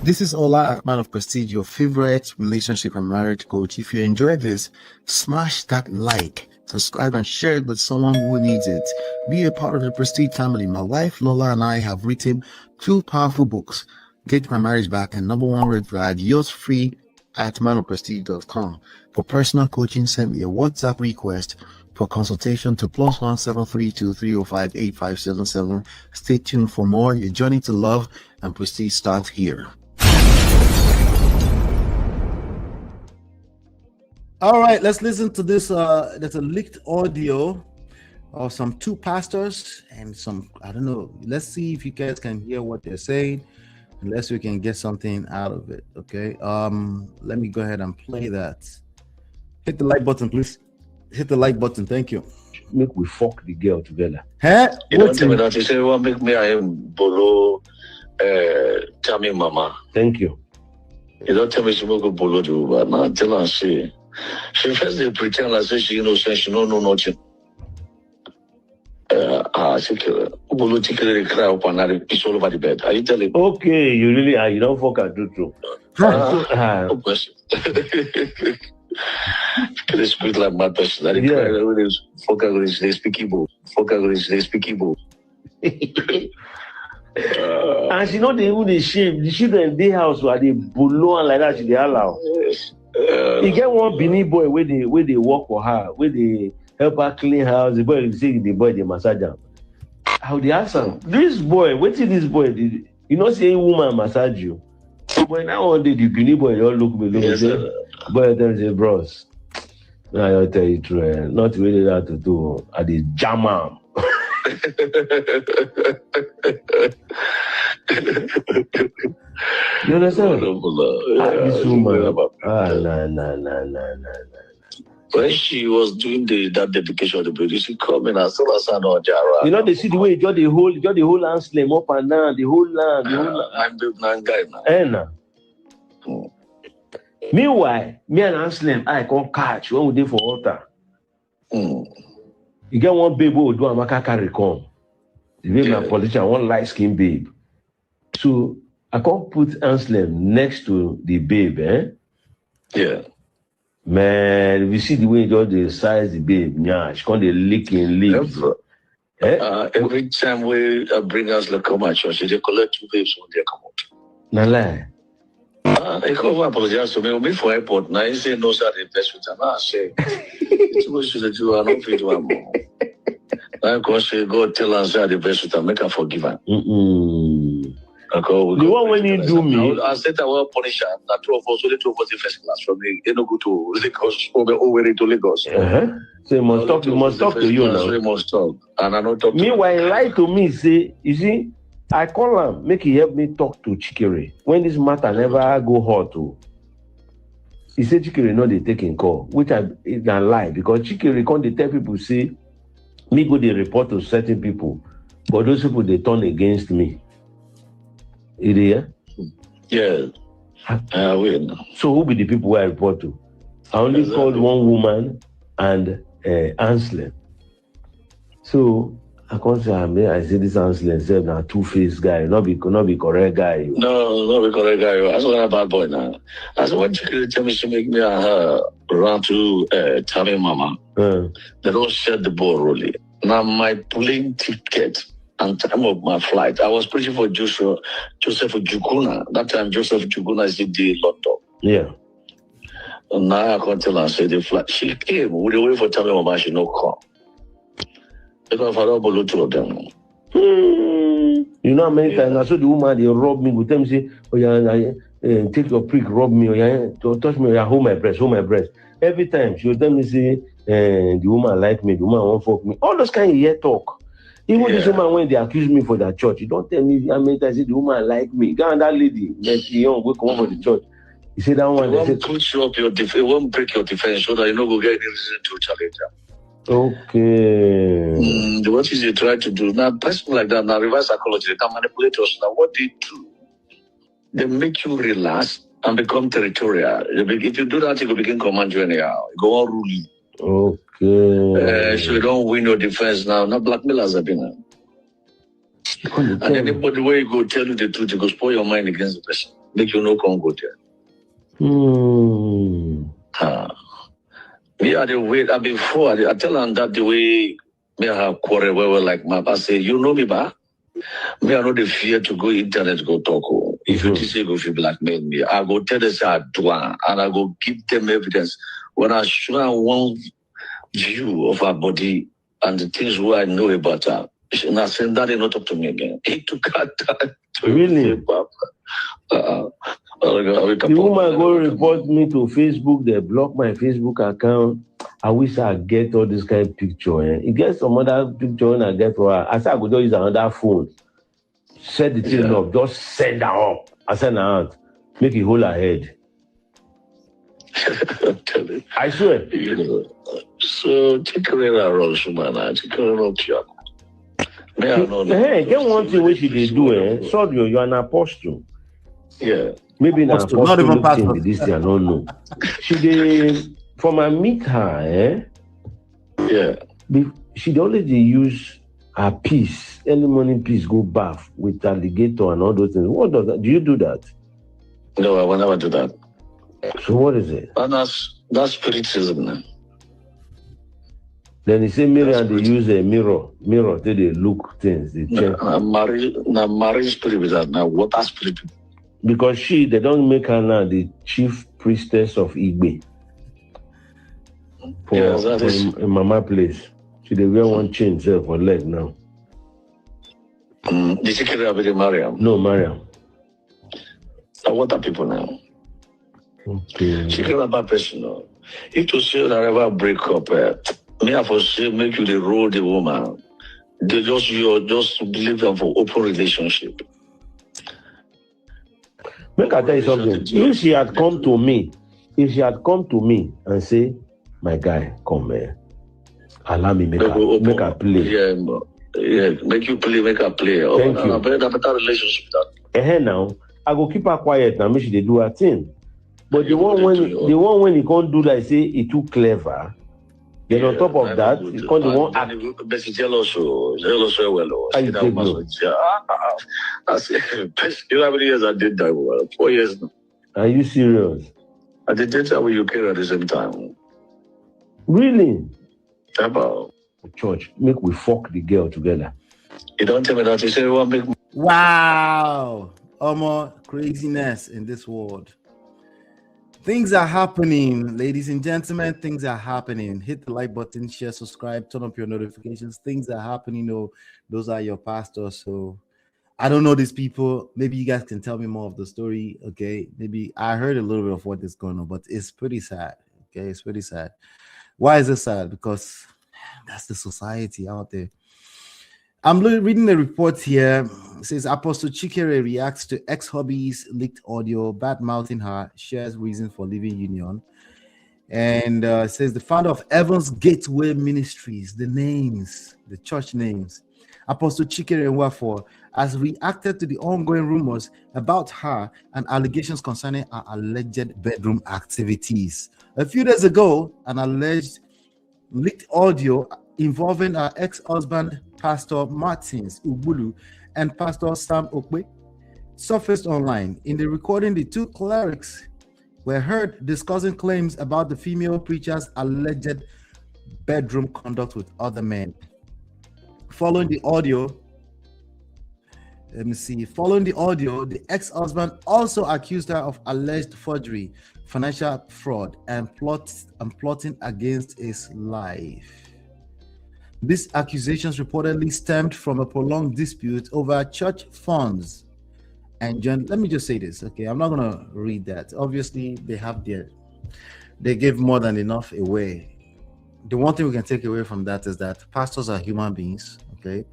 [SPEAKER 4] This is Ola, man of prestige, your favorite relationship and marriage coach. If you enjoyed this, smash that like, subscribe, and share it with someone who needs it. Be a part of the Prestige family. My wife Lola and I have written 2 powerful books, Get My Marriage Back and Number 1 Red Flag. Yours free at manofprestige.com. For personal coaching, send me a WhatsApp request for consultation to +1 732 305 8577. Stay tuned for more. Your journey to love and prestige starts here.
[SPEAKER 1] All right, let's listen to this. There's a leaked audio of some 2 pastors and some, I don't know. Let's see if you guys can hear what they're saying, unless we can get something out of it. Okay. Let me go ahead and play that. Hit the like button, please. Hit the like button. Thank you.
[SPEAKER 5] Make we fuck the girl together.
[SPEAKER 1] Huh?
[SPEAKER 5] You don't tell me that. You say, well, make me I am bolo tell me mama. Thank you. You don't tell me she will go bolo do, but now tell her she first they pretend like she innocent, she don't know nothing. Chikere. Bolo Chikere cry up and I piss all over the bed. Are you telling me? Okay, you really are. You don't fuck her do true. No question. They speak like mad person. They cry when they fuck her when they speak Igbo. Fuck her when they speak Igbo. And she know they even the shame. The children in the house where they bolo and like that, she they allow. You get one Benin boy where they work for her, where they help her clean house. The boy say the boy they massage her. How they ask her, this boy, what is this boy did? You know, say woman massage you. But now one day the Benin boy all look me, say, boy tell say bros. Now I'll tell you true, not really that to do. I did jam am. You understand? This woman. No. When she was doing that dedication of the baby, she come in and saw her son on Jara. You know, they see the way you got the whole land slam up and down, the whole land. I'm the guy now. Meanwhile, me and Anselm, I can catch when we dey for altar. You get one babe who will do a maka carry come. The babe na politician, one light skin babe. So I can't put Anselm next to the babe, Yeah. Man, if you see the way you just dey size the babe, yeah, she can't dey licking lips. Every time we bring Anselm come at church, they collect 2 babes when they come out. Na lie. I can't apologize to me for airport. Now he say no, sir, the best with him. I say, it's what you do. I don't feel to him. I go say, go tell us the best with him. Make her forgive him. The one when you do me.
[SPEAKER 6] I said I will punish her. That only two of us in first class from the Enugu to Lagos, from Owerri to Lagos.
[SPEAKER 5] So you must talk to you now.
[SPEAKER 6] We must talk. And I don't talk to
[SPEAKER 5] meanwhile, he lied to me, say, you see, I call him, make he help me talk to Chikere. When this matter never go hot to. He said Chikere no they take in call, which is a lie, because Chikere can't they tell people, say, me go they report to certain people, but those people they turn against me. Is it here?
[SPEAKER 6] Yeah. I will.
[SPEAKER 5] So who be the people who I report to? I only called one woman and Anslem. So I can't say I say this Anslem said now two-faced guy, not be correct guy.
[SPEAKER 6] No, not be correct guy. I saw a bad boy now. I said, what you tell me to make me run to Tammy Mama. They don't share the ball really. Now my plane ticket and time of my flight, I was preaching for Joseph Jukuna. That time Joseph Jukuna is the London.
[SPEAKER 5] Yeah.
[SPEAKER 6] And now I can't tell her, say the flight. She came, we were waiting for Tammy Mama, she no come. Because I don't believe two of them.
[SPEAKER 5] You know how many times I saw the woman, they rob me with them, say, oh yeah, take your prick, rob me, oh yeah, touch me, oh yeah, hold my breast. Every time she would tell me, say, the woman like me, the woman won't fuck me. All those kind of year talk. Even this woman, when they accuse me for that church, you don't tell me how many times the woman like me. Go and that lady, that young, we come over the church. You see that one?
[SPEAKER 6] It won't put you up your defense. It won't break your defense so that you don't go get any reason to challenge her.
[SPEAKER 5] Okay.
[SPEAKER 6] What is you try to do now? Person like that, now reverse psychology, they can manipulate us. Now, what they do? They make you relax and become territorial. If you do that, it will begin command you anyhow. It go on ruling.
[SPEAKER 5] Okay.
[SPEAKER 6] So you don't win your defense now. Not blackmailers have been. And anybody where you go tell you the truth, you go spoil your mind against the person. Make you no come go there. Me are the way before I tell them that the way me have quarrel where we like my I say, you know me ba? Me I know the fear to go internet go talk. If you say go feel blackmail me, I go tell them say I do and I go give them evidence. When I show one view of our body and the things where I know about her, and I said that they not talk to me again. He took her time to
[SPEAKER 5] really? The woman go report me to Facebook, they block my Facebook account. I wish I get all this kind of picture. It gets some other picture and I get for her. I said I could just use another phone. Set the thing up, just send her up. I send her out. Make it hold her head. I swear.
[SPEAKER 6] So Chikere runs, man. Chikere runs you.
[SPEAKER 5] Hey, get one thing which they do, so you're an apostle.
[SPEAKER 6] Yeah.
[SPEAKER 5] Maybe an apostle,
[SPEAKER 1] not even pastor.
[SPEAKER 5] This thing, I don't know. From I meet her, she always use her piece, early morning piece, go bath with alligator and all those things. What does that? Do you do that?
[SPEAKER 6] No, I will never do that.
[SPEAKER 5] So what is it?
[SPEAKER 6] And that's spiritism, man.
[SPEAKER 5] Then he say Miriam they use a mirror till they look things. They check.
[SPEAKER 6] Marriage spirit with that now. Water spirit.
[SPEAKER 5] Because they don't make her now the chief priestess of Igbe. For Mama place. She they wear one chain for leg now.
[SPEAKER 6] Did you carry with Mariam?
[SPEAKER 5] No, Mariam.
[SPEAKER 6] What are people now?
[SPEAKER 5] Okay.
[SPEAKER 6] She came about personal. If to say that ever break up, me I for say make you the role the woman. They just believe them for open relationship.
[SPEAKER 5] Make I tell you something. If she had come to me and say, my guy, come here. Allow me make her play.
[SPEAKER 6] Yeah, make you play, make her play.
[SPEAKER 5] Thank you.
[SPEAKER 6] A better relationship that.
[SPEAKER 5] Now, I go keep her quiet now, make she they do her thing. But the one when he can't do that, say he too clever. Then on top of that, he can't the one act.
[SPEAKER 6] But she's jealous well. I say, you know how many years I did that? 4 years now.
[SPEAKER 5] Are you serious?
[SPEAKER 6] I did that with Chikere at the same time.
[SPEAKER 5] Really?
[SPEAKER 6] About
[SPEAKER 5] church, make we fuck the girl together.
[SPEAKER 6] You don't tell me that. You say, well, make.
[SPEAKER 1] Wow. More craziness in this world. Things are happening, ladies and gentlemen. Things are happening. Hit the like button, share, subscribe, turn up your notifications. Things are happening. Oh, those are your pastors. So I don't know these people. Maybe you guys can tell me more of the story. Okay, maybe I heard a little bit of what is going on, but it's pretty sad. Okay, it's pretty sad. Why is it sad? Because that's the society out there. I'm reading the report here. It says Apostle Chikere reacts to ex-hubby's leaked audio, bad mouthing her, shares reason for leaving union. And it says the founder of Evans Gateway Ministries, the names, the church names, Apostle Chikere Nwafor, has reacted to the ongoing rumors about her and allegations concerning her alleged bedroom activities. A few days ago, an alleged leaked audio involving her ex-husband, Pastor Martins Ubulu, and Pastor Sam Okpe surfaced online. In the recording, the two clerics were heard discussing claims about the female preacher's alleged bedroom conduct with other men. Following the audio, the ex-husband also accused her of alleged forgery, financial fraud, and plotting against his life. These accusations reportedly stemmed from a prolonged dispute over church funds. And let me just say this, okay? I'm not gonna read that. Obviously, they give more than enough away. The one thing we can take away from that is that pastors are human beings, okay?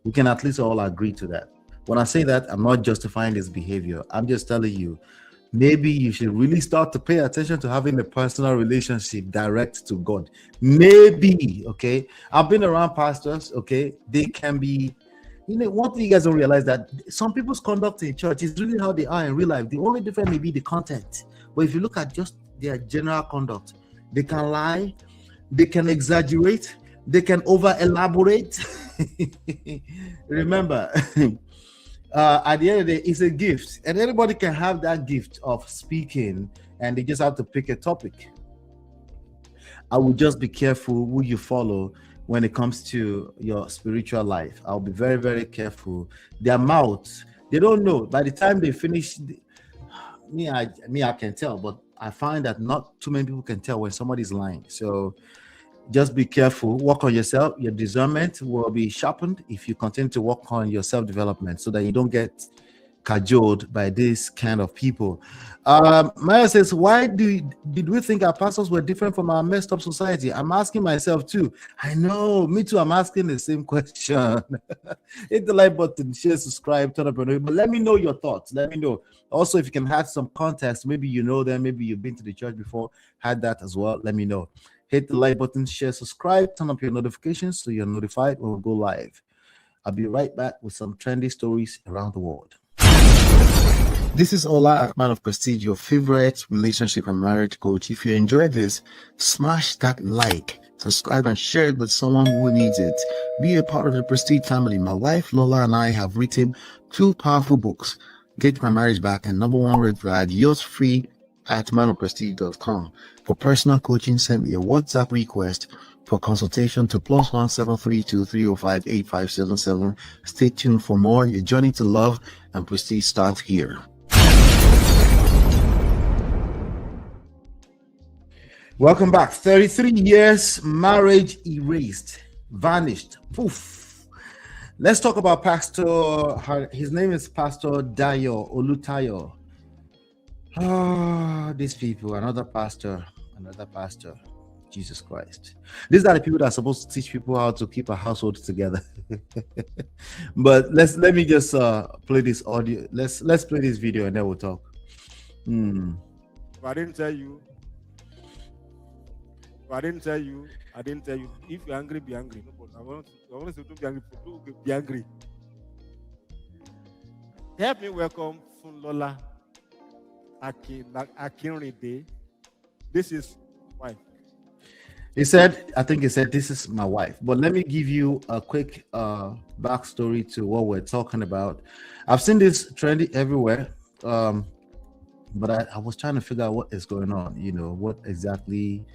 [SPEAKER 1] We can at least all agree to that. When I say that, I'm not justifying this behavior. I'm just telling you, maybe you should really start to pay attention to having a personal relationship direct to God. Maybe, okay? I've been around pastors, okay? They can be, one thing you guys don't realize that some people's conduct in church is really how they are in real life. The only difference may be the content. But if you look at just their general conduct, they can lie, they can exaggerate, they can over elaborate. Remember, at the end of the day, it's a gift, and anybody can have that gift of speaking, and they just have to pick a topic. I would just be careful who you follow when it comes to your spiritual life. I'll be very, very careful. Their mouths, they don't know. By the time they finish, I can tell, but I find that not too many people can tell when somebody's lying. So just be careful. Work on yourself. Your discernment will be sharpened if you continue to work on your self-development so that you don't get cajoled by this kind of people. Maya says, why did we think our pastors were different from our messed up society? I'm asking myself too. I know, me too. I'm asking the same question. Hit the like button, share, subscribe, turn up your notifications. But let me know your thoughts. Let me know. Also, if you can have some context, maybe you know them, maybe you've been to the church before, had that as well. Let me know. Hit the like button, share, subscribe, turn up your notifications so you're notified when we go live. I'll be right back with some trendy stories around the world.
[SPEAKER 4] This is Ola, man of Prestige, your favorite relationship and marriage coach. If you enjoyed this, smash that like, subscribe, and share it with someone who needs it. Be a part of the Prestige family. My wife Lola and I have written 2 powerful books, Get My Marriage Back and Number 1 Red Flag. Yours free at manofprestige.com. For personal coaching, send me a WhatsApp request for consultation to +1 732 305 8577. Stay tuned for more. Your journey to love and prestige starts here.
[SPEAKER 1] Welcome back. 33 years, marriage erased, vanished, poof. Let's talk about Pastor. His name is Pastor Dayo, Olutayo. These people, another pastor. Jesus Christ. These are the people that are supposed to teach people how to keep a household together. But let me just play this audio. Let's play this video and then we'll talk.
[SPEAKER 7] I didn't tell you. I didn't tell you. If you're angry, be angry. No, but I want to be angry. Be angry. Help me welcome Funlola Akinride. This is wife.
[SPEAKER 1] He said, this is my wife. But let me give you a quick backstory to what we're talking about. I've seen this trendy everywhere. But I was trying to figure out what is going on, what exactly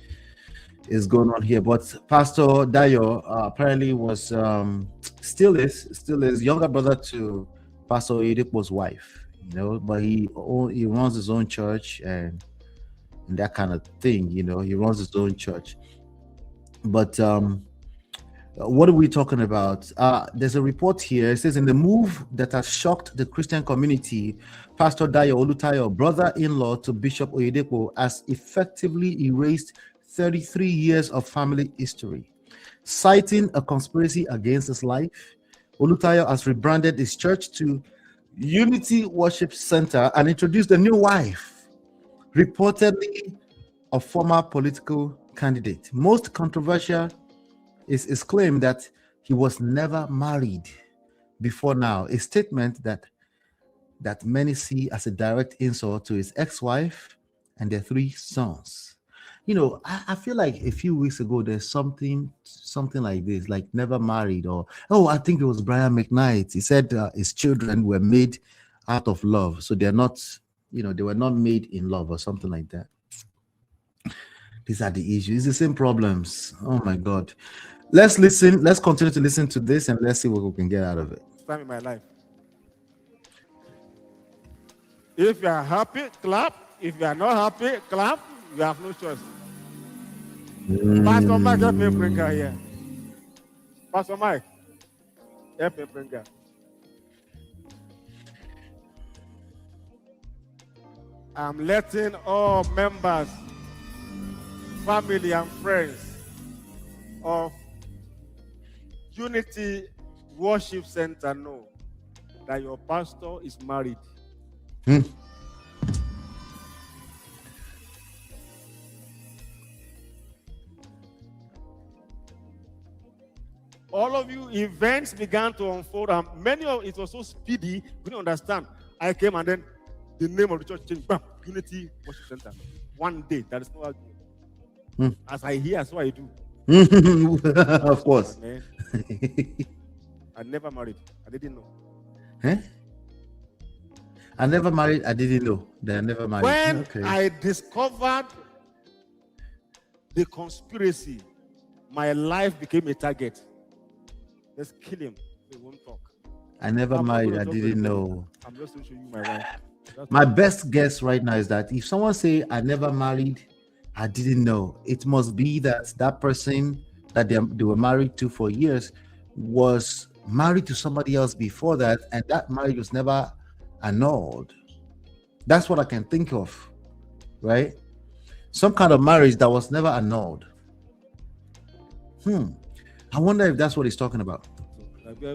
[SPEAKER 1] is going on here. But Pastor Dayo apparently was still is younger brother to Pastor Yul-Edochie's wife, but he runs his own church and that kind of thing, he runs his own church. But What are we talking about? There's a report here. It says, in the move that has shocked the Christian community, Pastor Dayo Olutayo, brother-in-law to Bishop Yul-Edochie, has effectively erased 33 years of family history. Citing a conspiracy against his life, Olutayo has rebranded his church to Unity Worship Center and introduced a new wife, reportedly a former political candidate. Most controversial is his claim that he was never married before now, a statement that many see as a direct insult to his ex-wife and their 3 sons. You know, I feel like a few weeks ago there's something like this, like never married, or I think it was Brian McKnight. He said his children were made out of love, so they're not, they were not made in love or something like that. These are the issues. It's the same problems. Oh my God. Let's listen. Let's continue to listen to this and let's see what we can get out of it.
[SPEAKER 7] Time in my life. If you are happy, clap. If you are not happy, clap. You have no choice. Pastor Mike, help me bring her here. Pastor Mike, help me bring her. I'm letting all members, family, and friends of Unity Worship Center know that your pastor is married. All of you, events began to unfold, and many of it was so speedy, we didn't understand. I came and then the name of the church changed. Bam, Unity Worship Center. One day, that is no argument. As I hear, so I do.
[SPEAKER 1] Of course.
[SPEAKER 7] Man. I never married. I didn't know.
[SPEAKER 1] Huh? I never married. I didn't know that I never married.
[SPEAKER 7] When I discovered the conspiracy, my life became a target. Let's kill him. He won't talk.
[SPEAKER 1] I never married. I didn't know.
[SPEAKER 7] I'm just going to show you my wife.
[SPEAKER 1] My best guess right now is that if someone say I never married, I didn't know, it must be that person that they were married to for years was married to somebody else before that, and that marriage was never annulled. That's what I can think of, right? Some kind of marriage that was never annulled. I wonder if that's what he's talking about.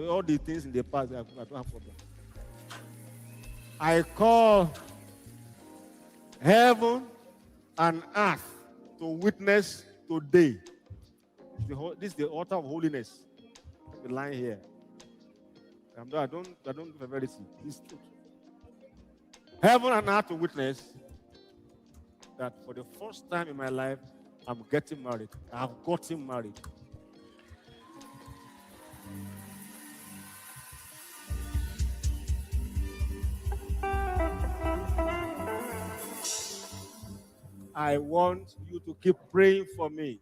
[SPEAKER 7] All the things in the past, I don't have problem. I call heaven and earth to witness today. This is the altar of holiness. The line here. I don't do severity. It's truth. Heaven and earth to witness that for the first time in my life, I'm getting married. I've gotten married. I want you to keep praying for me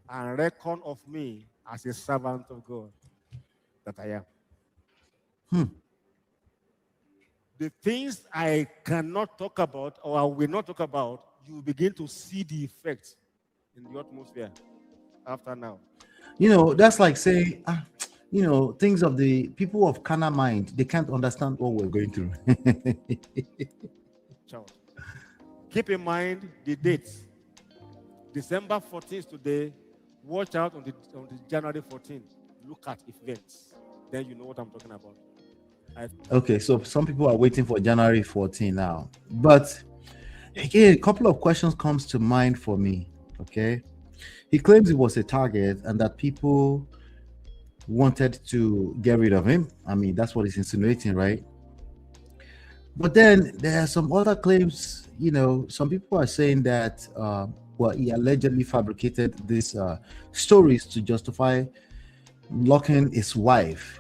[SPEAKER 7] and reckon of me as a servant of God that I am. The things I cannot talk about or I will not talk about, you begin to see the effects in the atmosphere after now.
[SPEAKER 1] That's like saying, things of the people of carnal mind, they can't understand what we're going through.
[SPEAKER 7] Child. Keep in mind the dates. December 14th today. Watch out on the January 14th. Look at events. Then you know what I'm talking about.
[SPEAKER 1] Okay, so some people are waiting for January 14 now. But again, a couple of questions comes to mind for me. Okay. He claims he was a target and that people wanted to get rid of him. I mean, that's what he's insinuating, right? But then there are some other claims. Some people are saying that he allegedly fabricated these stories to justify locking his wife.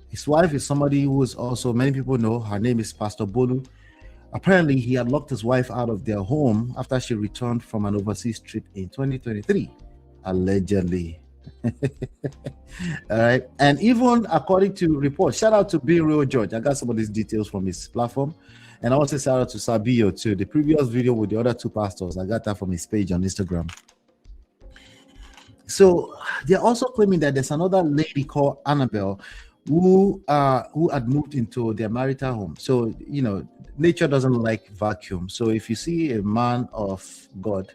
[SPEAKER 1] His wife is somebody who is also, many people know, her name is Pastor Bolu. Apparently, he had locked his wife out of their home after she returned from an overseas trip in 2023, allegedly. All right. And even according to reports, shout out to Be Real George. I got some of these details from his platform. And I want to shout out to Sabio too. The previous video with the other 2 pastors, I got that from his page on Instagram. So they're also claiming that there's another lady called Annabelle who had moved into their marital home. So nature doesn't like vacuum. So if you see a man of God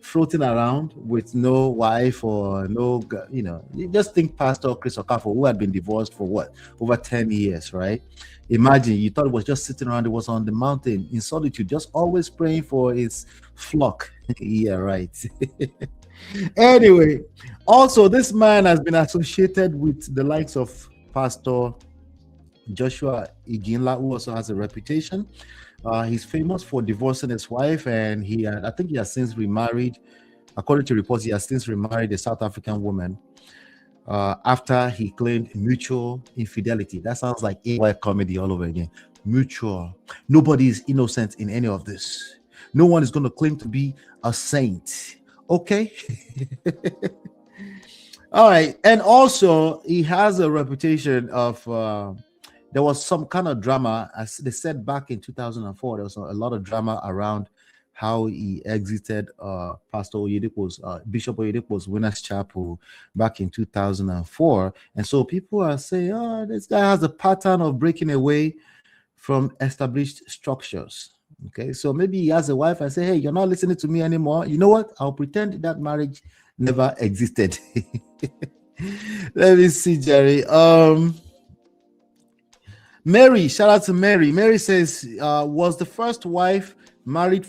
[SPEAKER 1] floating around with no wife or you just think Pastor Chris Okafo, who had been divorced for what, over 10 years, right? Imagine you thought it was just sitting around, it was on the mountain in solitude, just always praying for his flock. Yeah, right. Anyway, also this man has been associated with the likes of Pastor Joshua Iginla, who also has a reputation. He's famous for divorcing his wife, and I think he has since remarried. According to reports, he has since remarried a South African woman after he claimed mutual infidelity. That sounds like AY comedy all over again. Mutual. Nobody is innocent in any of this. No one is going to claim to be a saint. Okay. All right. And also, he has a reputation of there was some kind of drama, as they said back in 2004. There was a lot of drama around how he exited Pastor Oyedepo's, Bishop Oyedepo's Winners Chapel back in 2004. And so people are saying, oh, this guy has a pattern of breaking away from established structures. Okay, so maybe he has a wife and say, hey, you're not listening to me anymore. You know what? I'll pretend that marriage never existed. Let me see, Jerry. Mary, shout out to Mary. Mary says, was the first wife married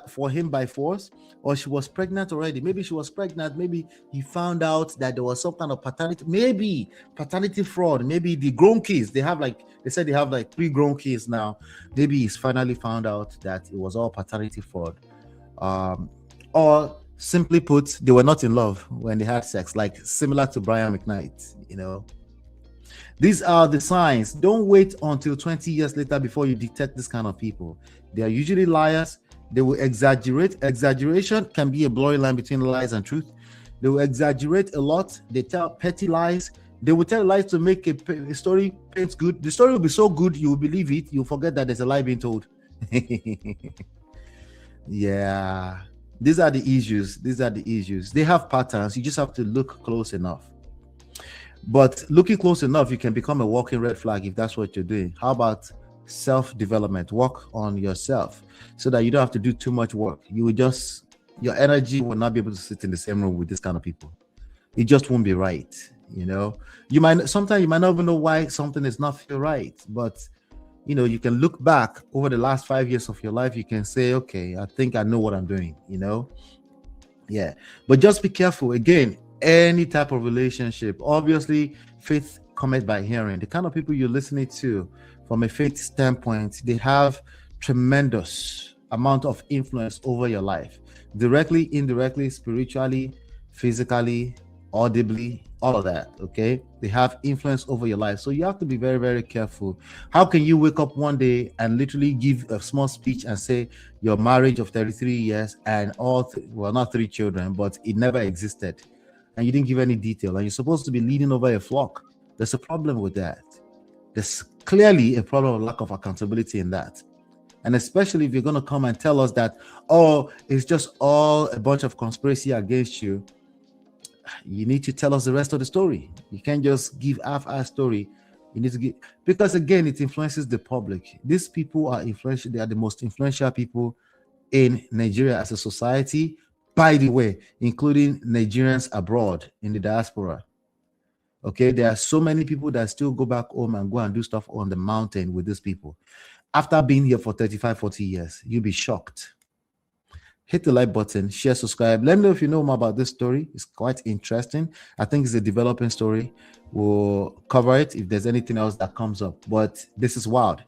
[SPEAKER 1] for him by force, or she was pregnant already? Maybe she was pregnant. Maybe he found out that there was some kind of paternity, maybe paternity fraud. Maybe the grown kids, they said they have like 3 grown kids now. Maybe he's finally found out that it was all paternity fraud. Or simply put, they were not in love when they had sex, like similar to Brian McKnight, These are the signs. Don't wait until 20 years later before you detect this kind of people. They are usually liars. They will exaggerate. Exaggeration can be a blurry line between lies and truth. They will exaggerate a lot. They tell petty lies. They will tell lies to make a story paints good. The story will be so good, you will believe it. You'll forget that there's a lie being told. Yeah. These are the issues. They have patterns. You just have to look close enough. But looking close enough, you can become a walking red flag if that's what you're doing. How about self-development? Work on yourself so that you don't have to do too much work. Your energy will not be able to sit in the same room with this kind of people. It just won't be right. Sometimes you might not even know why something is not feel right, but you can look back over the last 5 years of your life. You can say, okay, I think I know what I'm doing, Yeah. But just be careful. Again, any type of relationship, obviously faith cometh by hearing. The kind of people you're listening to from a faith standpoint, they have tremendous amount of influence over your life, directly, indirectly, spiritually, physically, audibly, all of that. Okay, they have influence over your life, so you have to be very, very careful. How can you wake up one day and literally give a small speech and say your marriage of 33 years and not 3 children, but it never existed, and you didn't give any detail, and you're supposed to be leading over a flock? There's a problem with that. There's clearly a problem of lack of accountability in that. And especially if you're going to come and tell us that, oh, it's just all a bunch of conspiracy against you, you need to tell us the rest of the story. You can't just give half-assed story. You need to give, because again, it influences the public. These people are influential. They are the most influential people in Nigeria as a society, by the way, including Nigerians abroad in the diaspora. Okay, there are so many people that still go back home and go and do stuff on the mountain with these people. After being here for 35, 40 years, you'll be shocked. Hit the like button, share, subscribe. Let me know if you know more about this story. It's quite interesting. I think it's a developing story. We'll cover it if there's anything else that comes up. But this is wild.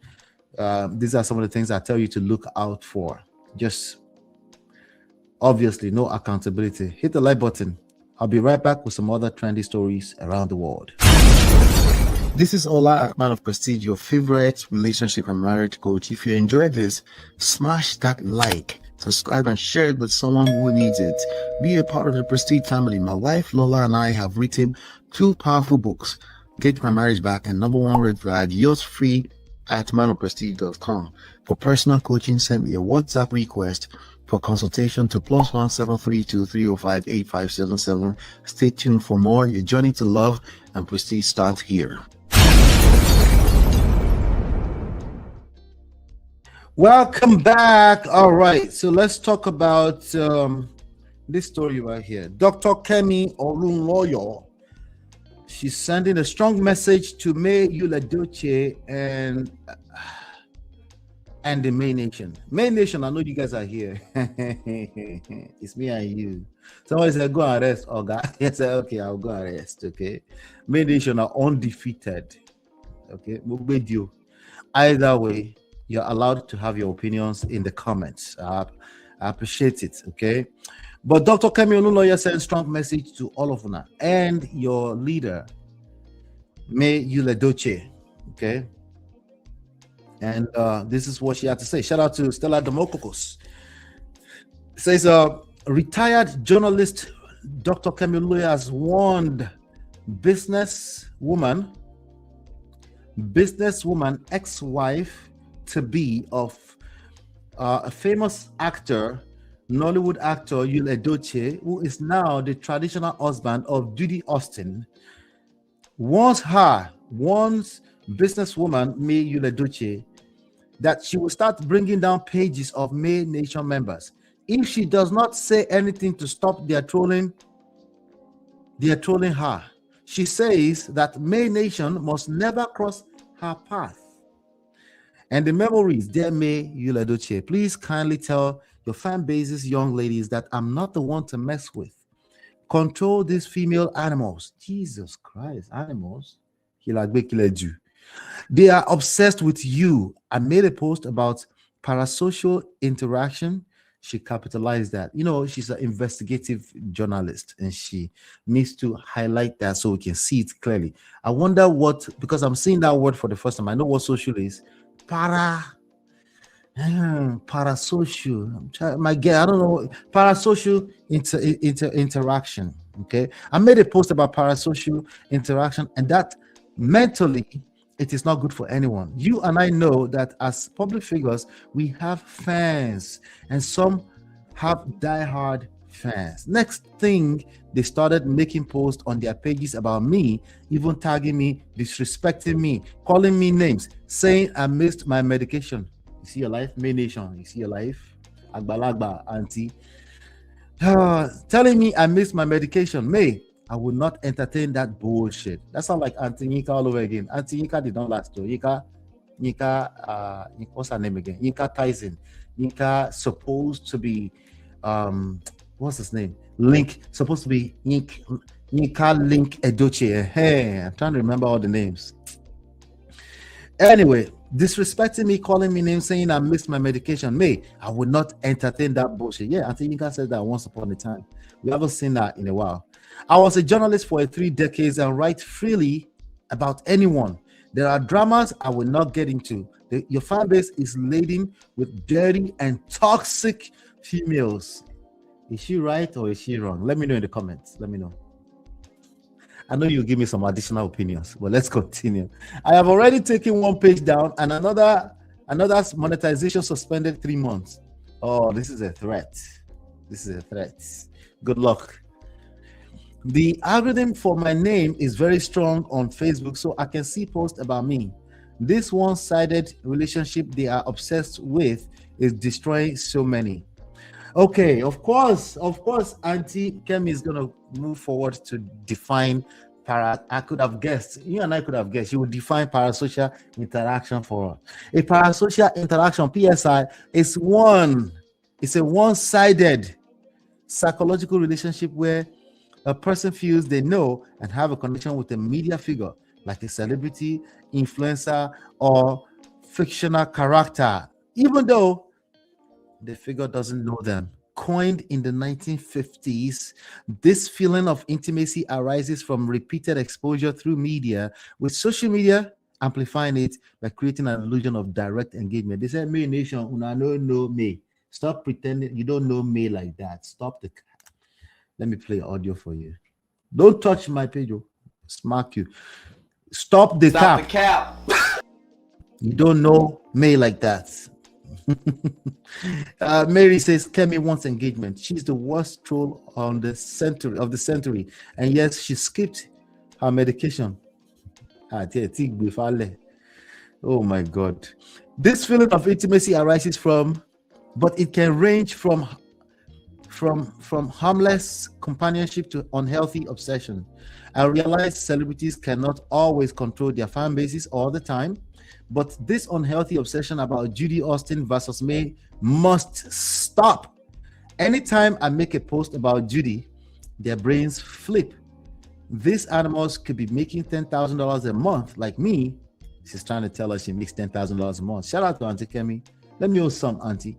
[SPEAKER 1] These are some of the things I tell you to look out for. Just obviously no accountability. Hit the like button. I'll be right back with some other trendy stories around the world.
[SPEAKER 4] This is Ola, man of prestige, your favorite relationship and marriage coach. If you enjoyed this, smash that like, subscribe, and share it with someone who needs it. Be a part of the Prestige family. My wife Lola and I have written 2 powerful books, Get My Marriage Back and Number 1 Red Flag. Yours free at manofprestige.com. For personal coaching, send me a WhatsApp request for consultation to +1 732 305 8577. Stay tuned for more. Your journey to love and prestige starts here.
[SPEAKER 1] Welcome back. All right, so let's talk about this story right here. Dr. Kemi Olunloyo. She's sending a strong message to May Yul-Edochie and the May Nation. May Nation, I know you guys are here. It's me and you. Somebody said, go arrest, Oga. I said, okay, I'll go arrest, okay? May Nation are undefeated, okay? Either way, you're allowed to have your opinions in the comments. I appreciate it, okay? But Dr. Kemi Olunloyo sends strong message to all of you and your leader, May Yul-Edochie, okay? And this is what she had to say. Shout out to Stella Demokokos. Says retired journalist Dr. Kemi Olunloyo has warned businesswoman, ex-wife to be of a famous actor, Nollywood actor Yul-Edochie, who is now the traditional husband of Judy Austin, warns businesswoman May Yul-Edochie that she will start bringing down pages of May Nation members if she does not say anything to stop their trolling her. She says that May Nation must never cross her path. And the memories, dear May Yul-Edochie, please kindly tell your fan bases, young ladies, that I'm not the one to mess with. Control these female animals. Jesus Christ, animals. They are obsessed with you. I made a post about parasocial interaction. She capitalized that. You know, she's an investigative journalist and she needs to highlight that so we can see it clearly. I wonder what, because I'm seeing that word for the first time. I know what social is. Parasocial. My girl, I don't know. Parasocial interaction. Okay. I made a post about parasocial interaction, and that mentally it is not good for anyone. You and I know that as public figures, we have fans, and some have diehard fans. Next thing, they started making posts on their pages about me, even tagging me, disrespecting me, calling me names, saying I missed my medication. You see your life, May Nation. You see your life, Agbalagba, auntie. Telling me I missed my medication. May, I will not entertain that bullshit. That sounds like Auntie Yinka all over again. Auntie Yinka did not last though. Yinka, what's her name again? Yinka Tyson. Yinka supposed to be, what's his name? Supposed to be Yinka Link Edochie. Hey, I'm trying to remember all the names. Anyway, disrespecting me, calling me names, saying I missed my medication. May, I would not entertain that bullshit. Yeah, Auntie Yinka said that once upon a time. We haven't seen that in a while. I was a journalist for 3 decades and write freely about anyone. There are dramas I will not get into. Your fan base is laden with dirty and toxic females. Is she right or is she wrong? Let me know in the comments. Let me know. I know you'll give me some additional opinions, but let's continue. I have already taken one page down and another monetization suspended 3 months. Oh, this is a threat. This is a threat. Good luck. The algorithm for my name is very strong on Facebook, so I can see posts about me. This one-sided relationship they are obsessed with is destroying so many. Okay, of course, Auntie Kemi is going to move forward to define I could have guessed, you and I could have guessed, she would define parasocial interaction for us. A parasocial interaction, PSI, it's a one-sided psychological relationship where a person feels they know and have a connection with a media figure, like a celebrity, influencer, or fictional character, even though the figure doesn't know them. Coined in the 1950s, this feeling of intimacy arises from repeated exposure through media, with social media amplifying it by creating an illusion of direct engagement. They said, "Me Nation, una no know me. Stop pretending you don't know me like that. Stop the." Let me play audio for you. Don't touch my page. Smack you. Stop the cap.
[SPEAKER 8] You
[SPEAKER 1] You don't know me like that. Mary says Kemi wants engagement. She's the worst troll on the century, and yes, she skipped her medication. Oh my God! This feeling of intimacy arises from, but it can range from harmless companionship to unhealthy obsession. I realize celebrities cannot always control their fan bases all the time, but this unhealthy obsession about Judy Austin versus May must stop. Anytime I make a post about Judy, their brains flip. These animals could be making $10,000 a month, like me. She's trying to tell us she makes $10,000 a month. Shout out to Auntie Kemi. Let me know some, Auntie.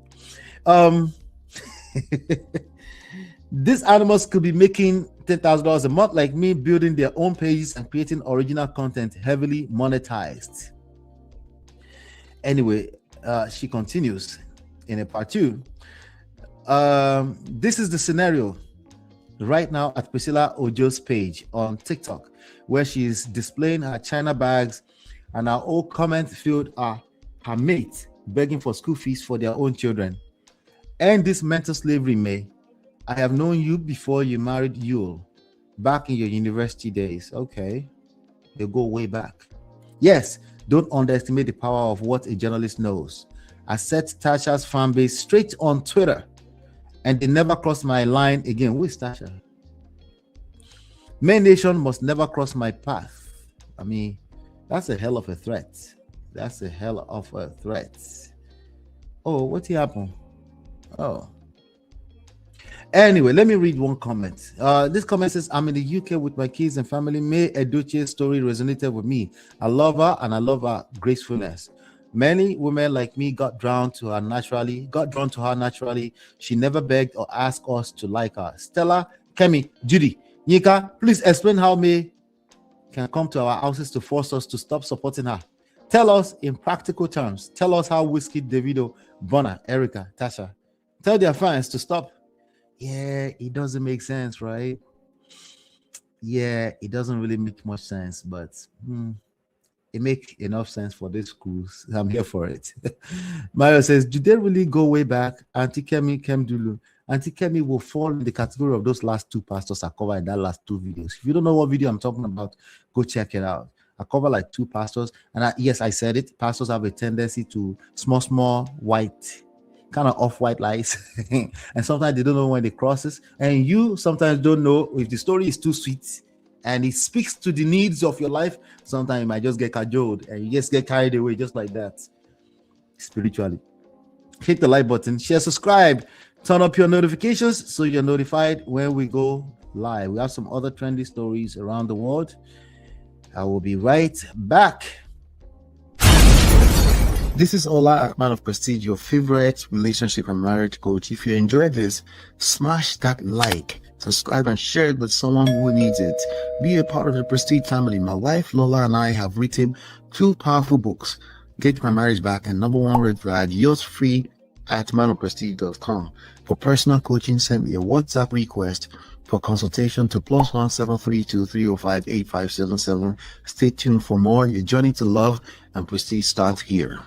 [SPEAKER 1] These animals could be making $10,000 a month, like me, building their own pages and creating original content, heavily monetized. Anyway, she continues in a part 2. This is the scenario right now at Priscilla Ojo's page on TikTok, where she's displaying her China bags, and her old comment field are her mates begging for school fees for their own children. End this mental slavery, May. I have known you before you married Yul, back in your university days. Okay, they go way back. Yes, don't underestimate the power of what a journalist knows. I set Tasha's fan base straight on Twitter, and they never crossed my line again. Who is Tasha? May Nation must never cross my path. I mean, that's a hell of a threat. That's a hell of a threat. Oh, what happened? Oh. Anyway, let me read one comment. This comment says, I'm in the UK with my kids and family. May Edochie's story resonated with me. I love her and I love her gracefulness. Many women like me got drawn to her naturally. She never begged or asked us to like her. Stella, Kemi, Judy, Nika, please explain how May can come to our houses to force us to stop supporting her. Tell us in practical terms. Tell us how Whiskey, Davido, Bonner, Erica, Tasha. Tell their fans to stop. Yeah, it doesn't make sense, right? Yeah, it doesn't really make much sense, but it makes enough sense for this cruise. I'm here for it. Mario says, do they really go way back? Auntie Kemi, Kemdulu. Auntie Kemi will fall in the category of those last 2 pastors I covered in that last 2 videos. If you don't know what video I'm talking about, go check it out. I cover like 2 pastors, and yes, I said it. Pastors have a tendency to small white, kind of off-white lights, and sometimes they don't know when they crosses. And you sometimes don't know if the story is too sweet and it speaks to the needs of your life. Sometimes you might just get cajoled and you just get carried away just like that spiritually. Hit the like button, share, subscribe, turn up your notifications so you're notified when we go live. We have some other trendy stories around the world. I will be right back.
[SPEAKER 4] This is Ola, man of Prestige, your favorite relationship and marriage coach. If you enjoyed this, smash that like, subscribe, and share it with someone who needs it. Be a part of the Prestige family. My wife Lola and I have written 2 powerful books, Get My Marriage Back and Number 1 Red Flag. Yours free at manofprestige.com. For personal coaching, send me a WhatsApp request for consultation to +1 732 305 8577. Stay tuned for more. Your journey to love and prestige starts here.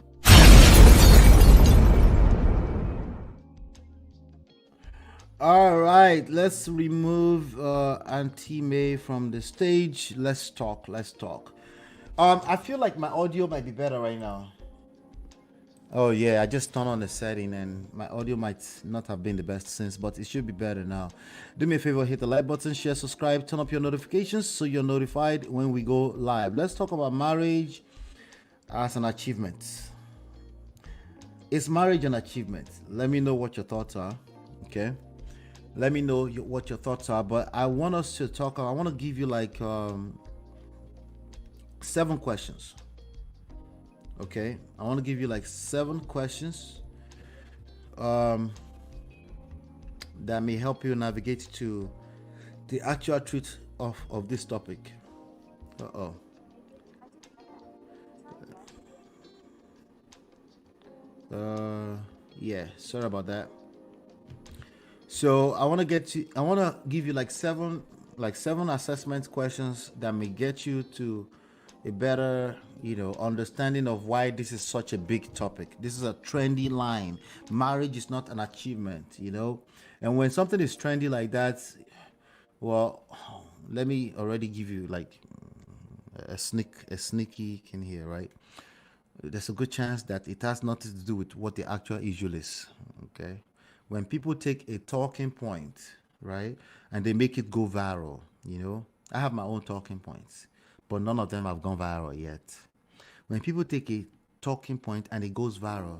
[SPEAKER 1] All right, let's remove Auntie May from the stage. Let's talk. I feel like my audio might be better right now. Oh yeah, I just turned on the setting and my audio might not have been the best since, but it should be better now. Do me a favor, hit the like button, share, subscribe, turn up your notifications so you're notified when we go live. Let's talk about marriage as an achievement. Is marriage an achievement? Let me know what your thoughts are. Okay, let me know what your thoughts are. But I want us to talk. I want to give you like 7 questions. Okay, I want to give you like 7 questions that may help you navigate to the actual truth of this topic. Yeah, sorry about that. So I want to give you like seven assessment questions that may get you to a better, understanding of why this is such a big topic. This is a trendy line. Marriage is not an achievement. And when something is trendy like that, well, let me already give you like a sneaky in here, right? There's a good chance that it has nothing to do with what the actual issue is. Okay, when people take a talking point, right, and they make it go viral, I have my own talking points, but none of them have gone viral yet. When people take a talking point and it goes viral,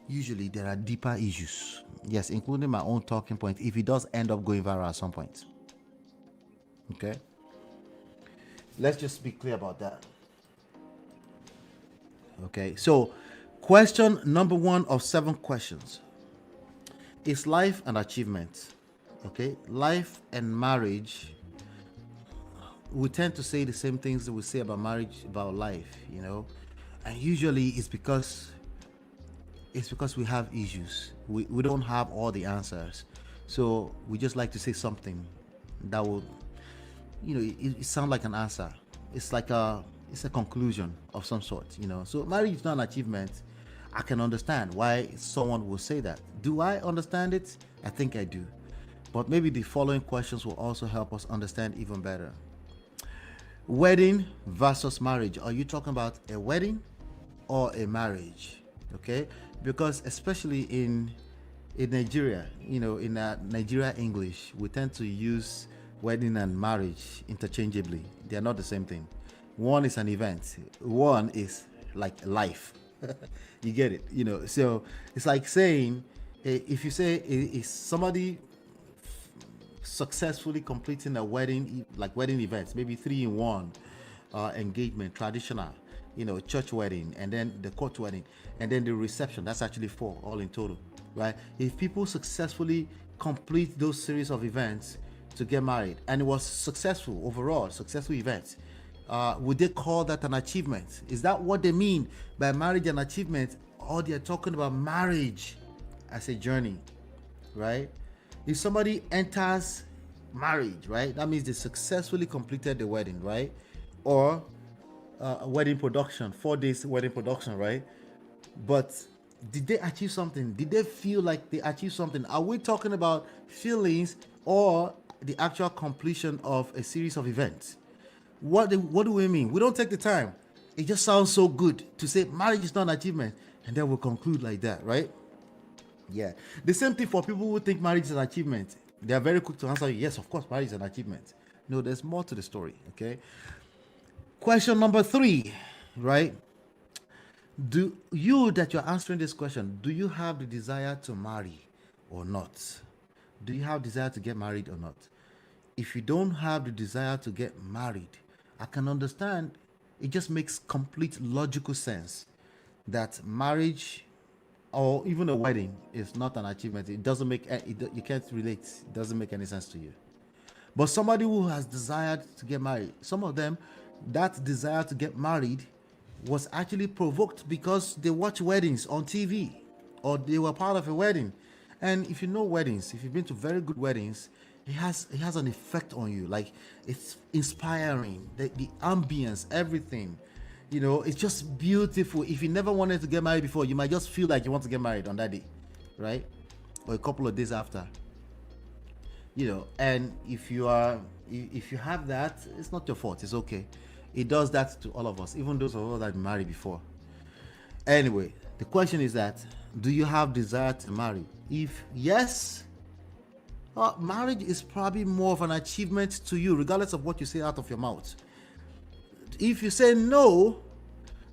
[SPEAKER 1] usually there are deeper issues. Yes, including my own talking point, if it does end up going viral at some point. Okay, let's just be clear about that. Okay, so question number 1 of 7 questions is life and achievement. Okay, life and marriage, we tend to say the same things that we say about marriage, about life, and usually it's because we have issues. We don't have all the answers, so we just like to say something that will, it sound like an answer. It's like it's a conclusion of some sort, So marriage is not an achievement. I can understand why someone will say that. Do I understand it? I think I do. But maybe the following questions will also help us understand even better. Wedding versus marriage. Are you talking about a wedding or a marriage? Okay? Because especially in Nigeria, in Nigeria English, we tend to use wedding and marriage interchangeably. They are not the same thing. One is an event, one is like life. You get it, so it's like saying, if you say, is somebody successfully completing a wedding, like wedding events, maybe 3-in-1, engagement, traditional, church wedding, and then the court wedding, and then the reception, that's actually 4 all in total, right? If people successfully complete those series of events to get married, and it was successful overall, successful events, would they call that an achievement? Is that what they mean by marriage and achievement? Or they're talking about marriage as a journey, right? If somebody enters marriage, right, that means they successfully completed the wedding, right? Or wedding production, 4 days wedding production, right? But did they achieve something? Did they feel like they achieved something? Are we talking about feelings or the actual completion of a series of events? What do we mean? We don't take the time. It just sounds so good to say marriage is not an achievement, and then we'll conclude like that, right? Yeah. The same thing for people who think marriage is an achievement. They are very quick to answer, yes, of course, marriage is an achievement. No, there's more to the story, okay? Question number 3, right? Do you, that you're answering this question, do you have the desire to marry or not? Do you have desire to get married or not? If you don't have the desire to get married, I can understand. It just makes complete logical sense that marriage or even a wedding is not an achievement. It doesn't make you can't relate. It doesn't make any sense to you. But somebody who has desired to get married, some of them, that desire to get married was actually provoked because they watch weddings on TV or they were part of a wedding. And if you know weddings, if you've been to very good weddings, it has an effect on you. Like, it's inspiring, the ambience, everything, it's just beautiful. If you never wanted to get married before, you might just feel like you want to get married on that day, right? Or a couple of days after, and if you have that, it's not your fault. It's okay. It does that to all of us, even those of us that married before. Anyway, the question is that, do you have desire to marry? If yes, marriage is probably more of an achievement to you, regardless of what you say out of your mouth. If you say no,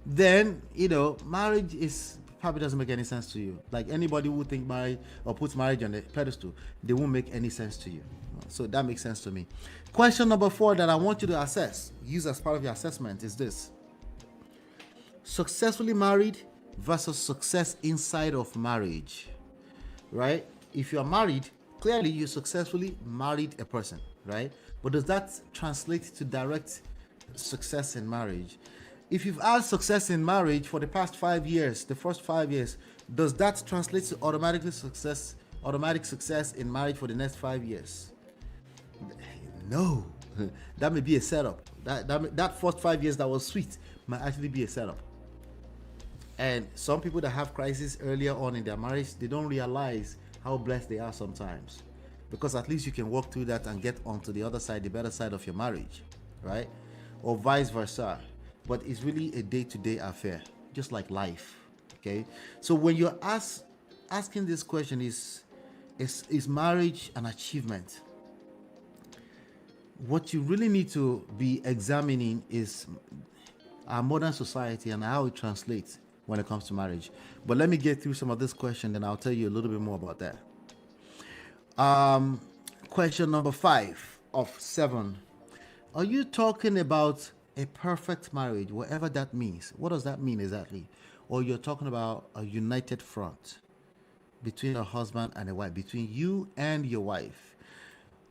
[SPEAKER 1] then marriage probably doesn't make any sense to you. Like, anybody who think marriage or puts marriage on a pedestal, they won't make any sense to you. So that makes sense to me. Question number 4 that I want you to use as part of your assessment is this: successfully married versus success inside of marriage, right? If you are married, clearly you successfully married a person, right? But does that translate to direct success in marriage? If you've had success in marriage for the past 5 years, the first 5 years, does that translate to automatic success in marriage for the next 5 years? No. That may be a setup. That first 5 years, that was sweet, might actually be a setup. And some people that have crisis earlier on in their marriage, they don't realize how blessed they are sometimes, because at least you can walk through that and get onto the other side, the better side of your marriage, right? Or vice versa. But it's really a day-to-day affair, just like life. Okay, so when you're asking this question, is marriage an achievement? What you really need to be examining is our modern society and how it translates when it comes to marriage. But let me get through some of this question, then I'll tell you a little bit more about that. Question number 5 of 7. Are you talking about a perfect marriage, whatever that means? What does that mean exactly? Or you're talking about a united front between a husband and a wife, between you and your wife?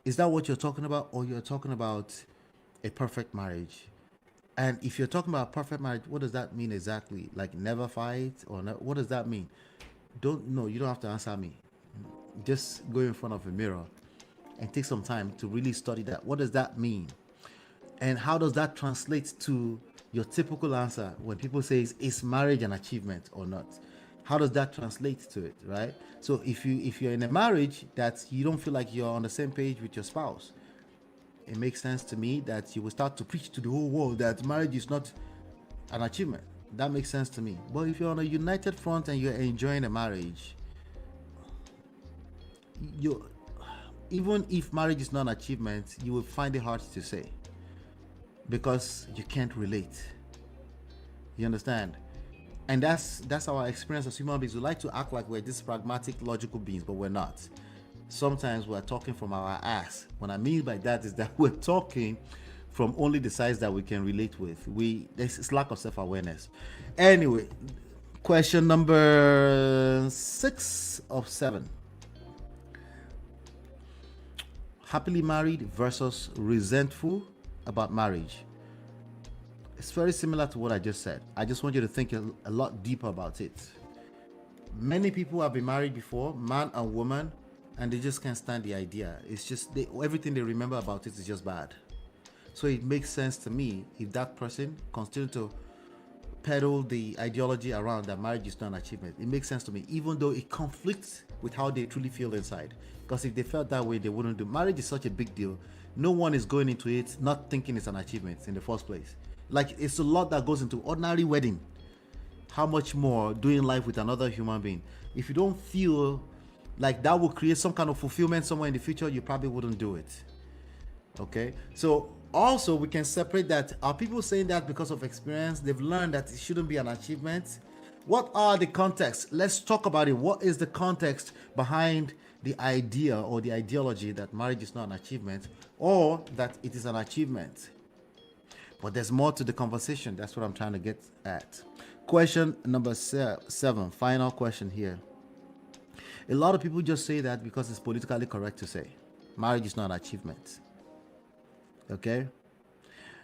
[SPEAKER 1] Is that what you're talking about? Or you're talking about a perfect marriage? And if you're talking about perfect marriage, what does that mean exactly? Like never fight, or what does that mean? You don't have to answer me. Just go in front of a mirror and take some time to really study that. What does that mean? And how does that translate to your typical answer when people say, is marriage an achievement or not? How does that translate to it, right? So if you're in a marriage that you don't feel like you're on the same page with your spouse, it makes sense to me that you will start to preach to the whole world that marriage is not an achievement. That makes sense to me. But if you're on a united front and you're enjoying a marriage, even if marriage is not an achievement, you will find it hard to say, because you can't relate. You understand? And that's our experience as human beings. We like to act like we're these pragmatic, logical beings, but we're not. Sometimes we're talking from our ass. What I mean by that is that we're talking from only the sides that we can relate with. There's lack of self-awareness. Anyway, question number 6 of 7. Happily married versus resentful about marriage. It's very similar to what I just said. I just want you to think a lot deeper about it. Many people have been married before, man and woman, and they just can't stand the idea. It's just everything they remember about it is just bad. So it makes sense to me if that person continues to peddle the ideology around that marriage is not an achievement. It makes sense to me, even though it conflicts with how they truly feel inside. Because if they felt that way, they wouldn't do. Marriage is such a big deal. No one is going into it not thinking it's an achievement in the first place. Like, it's a lot that goes into ordinary wedding. How much more doing life with another human being? If you don't feel like that will create some kind of fulfillment somewhere in the future, you probably wouldn't do it. Okay? So also we can separate that. Are people saying that because of experience? They've learned that it shouldn't be an achievement. What are the contexts? Let's talk about it. What is the context behind the idea or the ideology that marriage is not an achievement, or that it is an achievement? But there's more to the conversation. That's what I'm trying to get at. Question number 7, final question here. A lot of people just say that because it's politically correct to say marriage is not an achievement. Okay?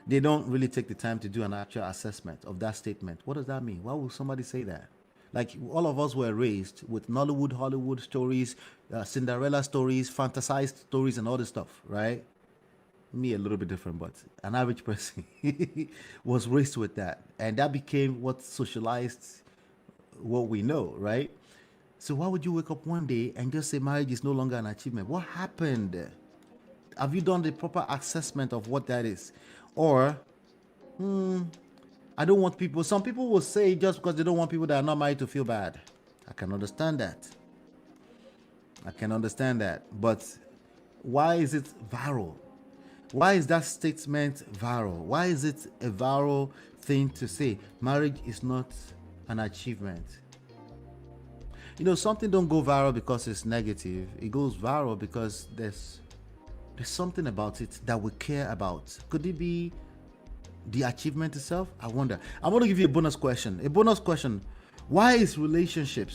[SPEAKER 1] They don't really take the time to do an actual assessment of that statement. What does that mean? Why would somebody say that? Like, all of us were raised with Nollywood, Hollywood stories, Cinderella stories, fantasized stories, and all this stuff, right? Me a little bit different, but an average person was raised with that, and that became what socialized what we know, right? So why would you wake up one day and just say marriage is no longer an achievement? What happened? Have you done the proper assessment of what that is? Or I don't want people, some people will say just because they don't want people that are not married to feel bad. I can understand that. But why is it viral? Why is that statement viral? Why is it a viral thing to say marriage is not an achievement? You know, something don't go viral because it's negative. It goes viral because there's something about it that we care about. Could it be the achievement itself? I wonder. I want to give you a bonus question. Why is relationship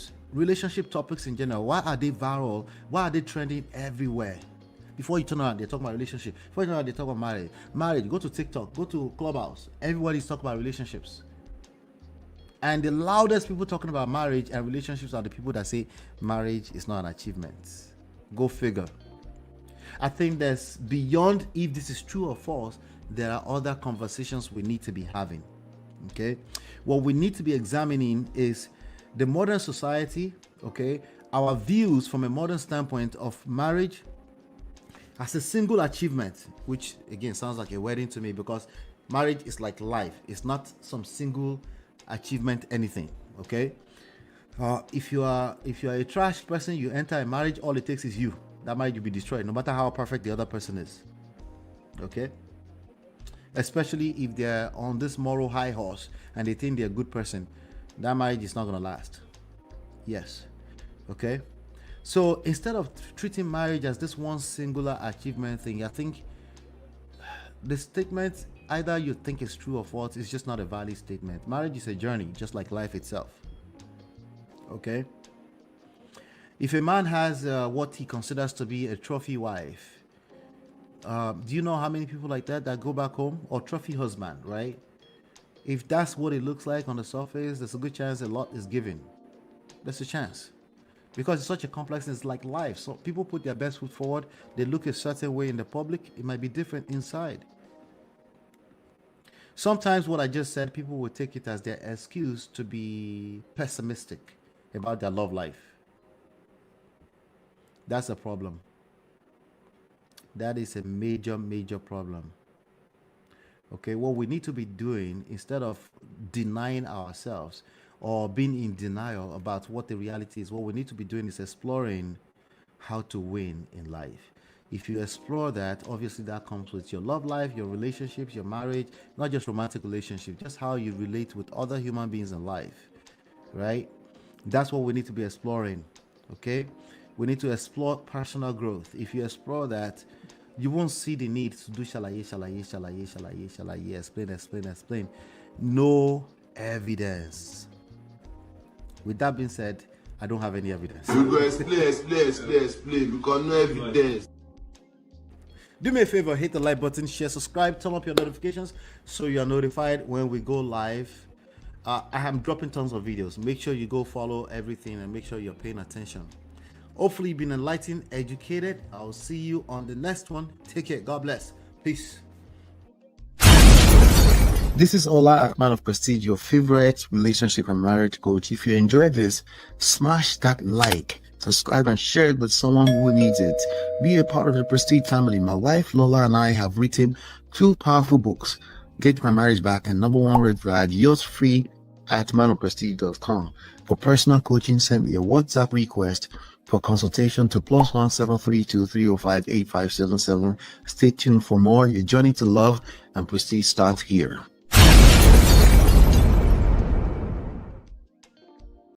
[SPEAKER 1] topics in general, why are they viral? Why are they trending everywhere? Before you turn around, they talk about relationship. Before you turn around, they talk about marriage. Go to TikTok, go to Clubhouse. Everybody's talking about relationships. And the loudest people talking about marriage and relationships are the people that say marriage is not an achievement. Go figure. I think there's beyond if this is true or false, there are other conversations we need to be having. Okay, what we need to be examining is the modern society, okay, our views from a modern standpoint of marriage as a single achievement, which again sounds like a wedding to me, because marriage is like life. It's not some single achievement anything. Okay, if you are a trash person, you enter a marriage, all it takes is you. That marriage will be destroyed, no matter how perfect the other person is. Okay, especially if they're on this moral high horse and they think they're a good person, that marriage is not going to last. Yes. Okay, so instead of treating marriage as this one singular achievement thing, I think the statement, either you think it's true or false, is just not a valid statement. Marriage is a journey, just like life itself. Okay, if a man has what he considers to be a trophy wife, do you know how many people like that go back home? Or trophy husband, right? If that's what it looks like on the surface, there's a good chance a lot is given. There's a chance, because it's such a complex thing. It's like life. So people put their best foot forward. They look a certain way in the public. It might be different inside. Sometimes what I just said, people will take it as their excuse to be pessimistic about their love life. That's a problem. That is a major, major problem. Okay, what we need to be doing, instead of denying ourselves or being in denial about what the reality is, what we need to be doing is exploring how to win in life. If you explore that, obviously that comes with your love life, your relationships, your marriage, not just romantic relationships, just how you relate with other human beings in life, right? That's what we need to be exploring. Okay, we need to explore personal growth. If you explore that, you won't see the need to do shalaye, explain. No evidence. With that being said, I don't have any evidence.
[SPEAKER 3] You go explain because no evidence.
[SPEAKER 1] Do me a favor, hit the like button, share, subscribe, turn up your notifications so you are notified when we go live. I am dropping tons of videos. Make sure you go follow everything and make sure you're paying attention. Hopefully you've been enlightened, educated. I'll see you on the next one. Take care. God bless. Peace.
[SPEAKER 4] This is Ola, Man of Prestige, your favorite relationship and marriage coach. If you enjoyed this, smash that like, subscribe, and share it with someone who needs it. Be a part of the Prestige family. My wife Lola and I have written 2 powerful books, Get My Marriage Back and Number 1 Red Flag, yours free at manofprestige.com. For personal coaching, send me a WhatsApp request for consultation to +1 732 305 8577. Stay tuned for more. Your journey to love and prestige starts here.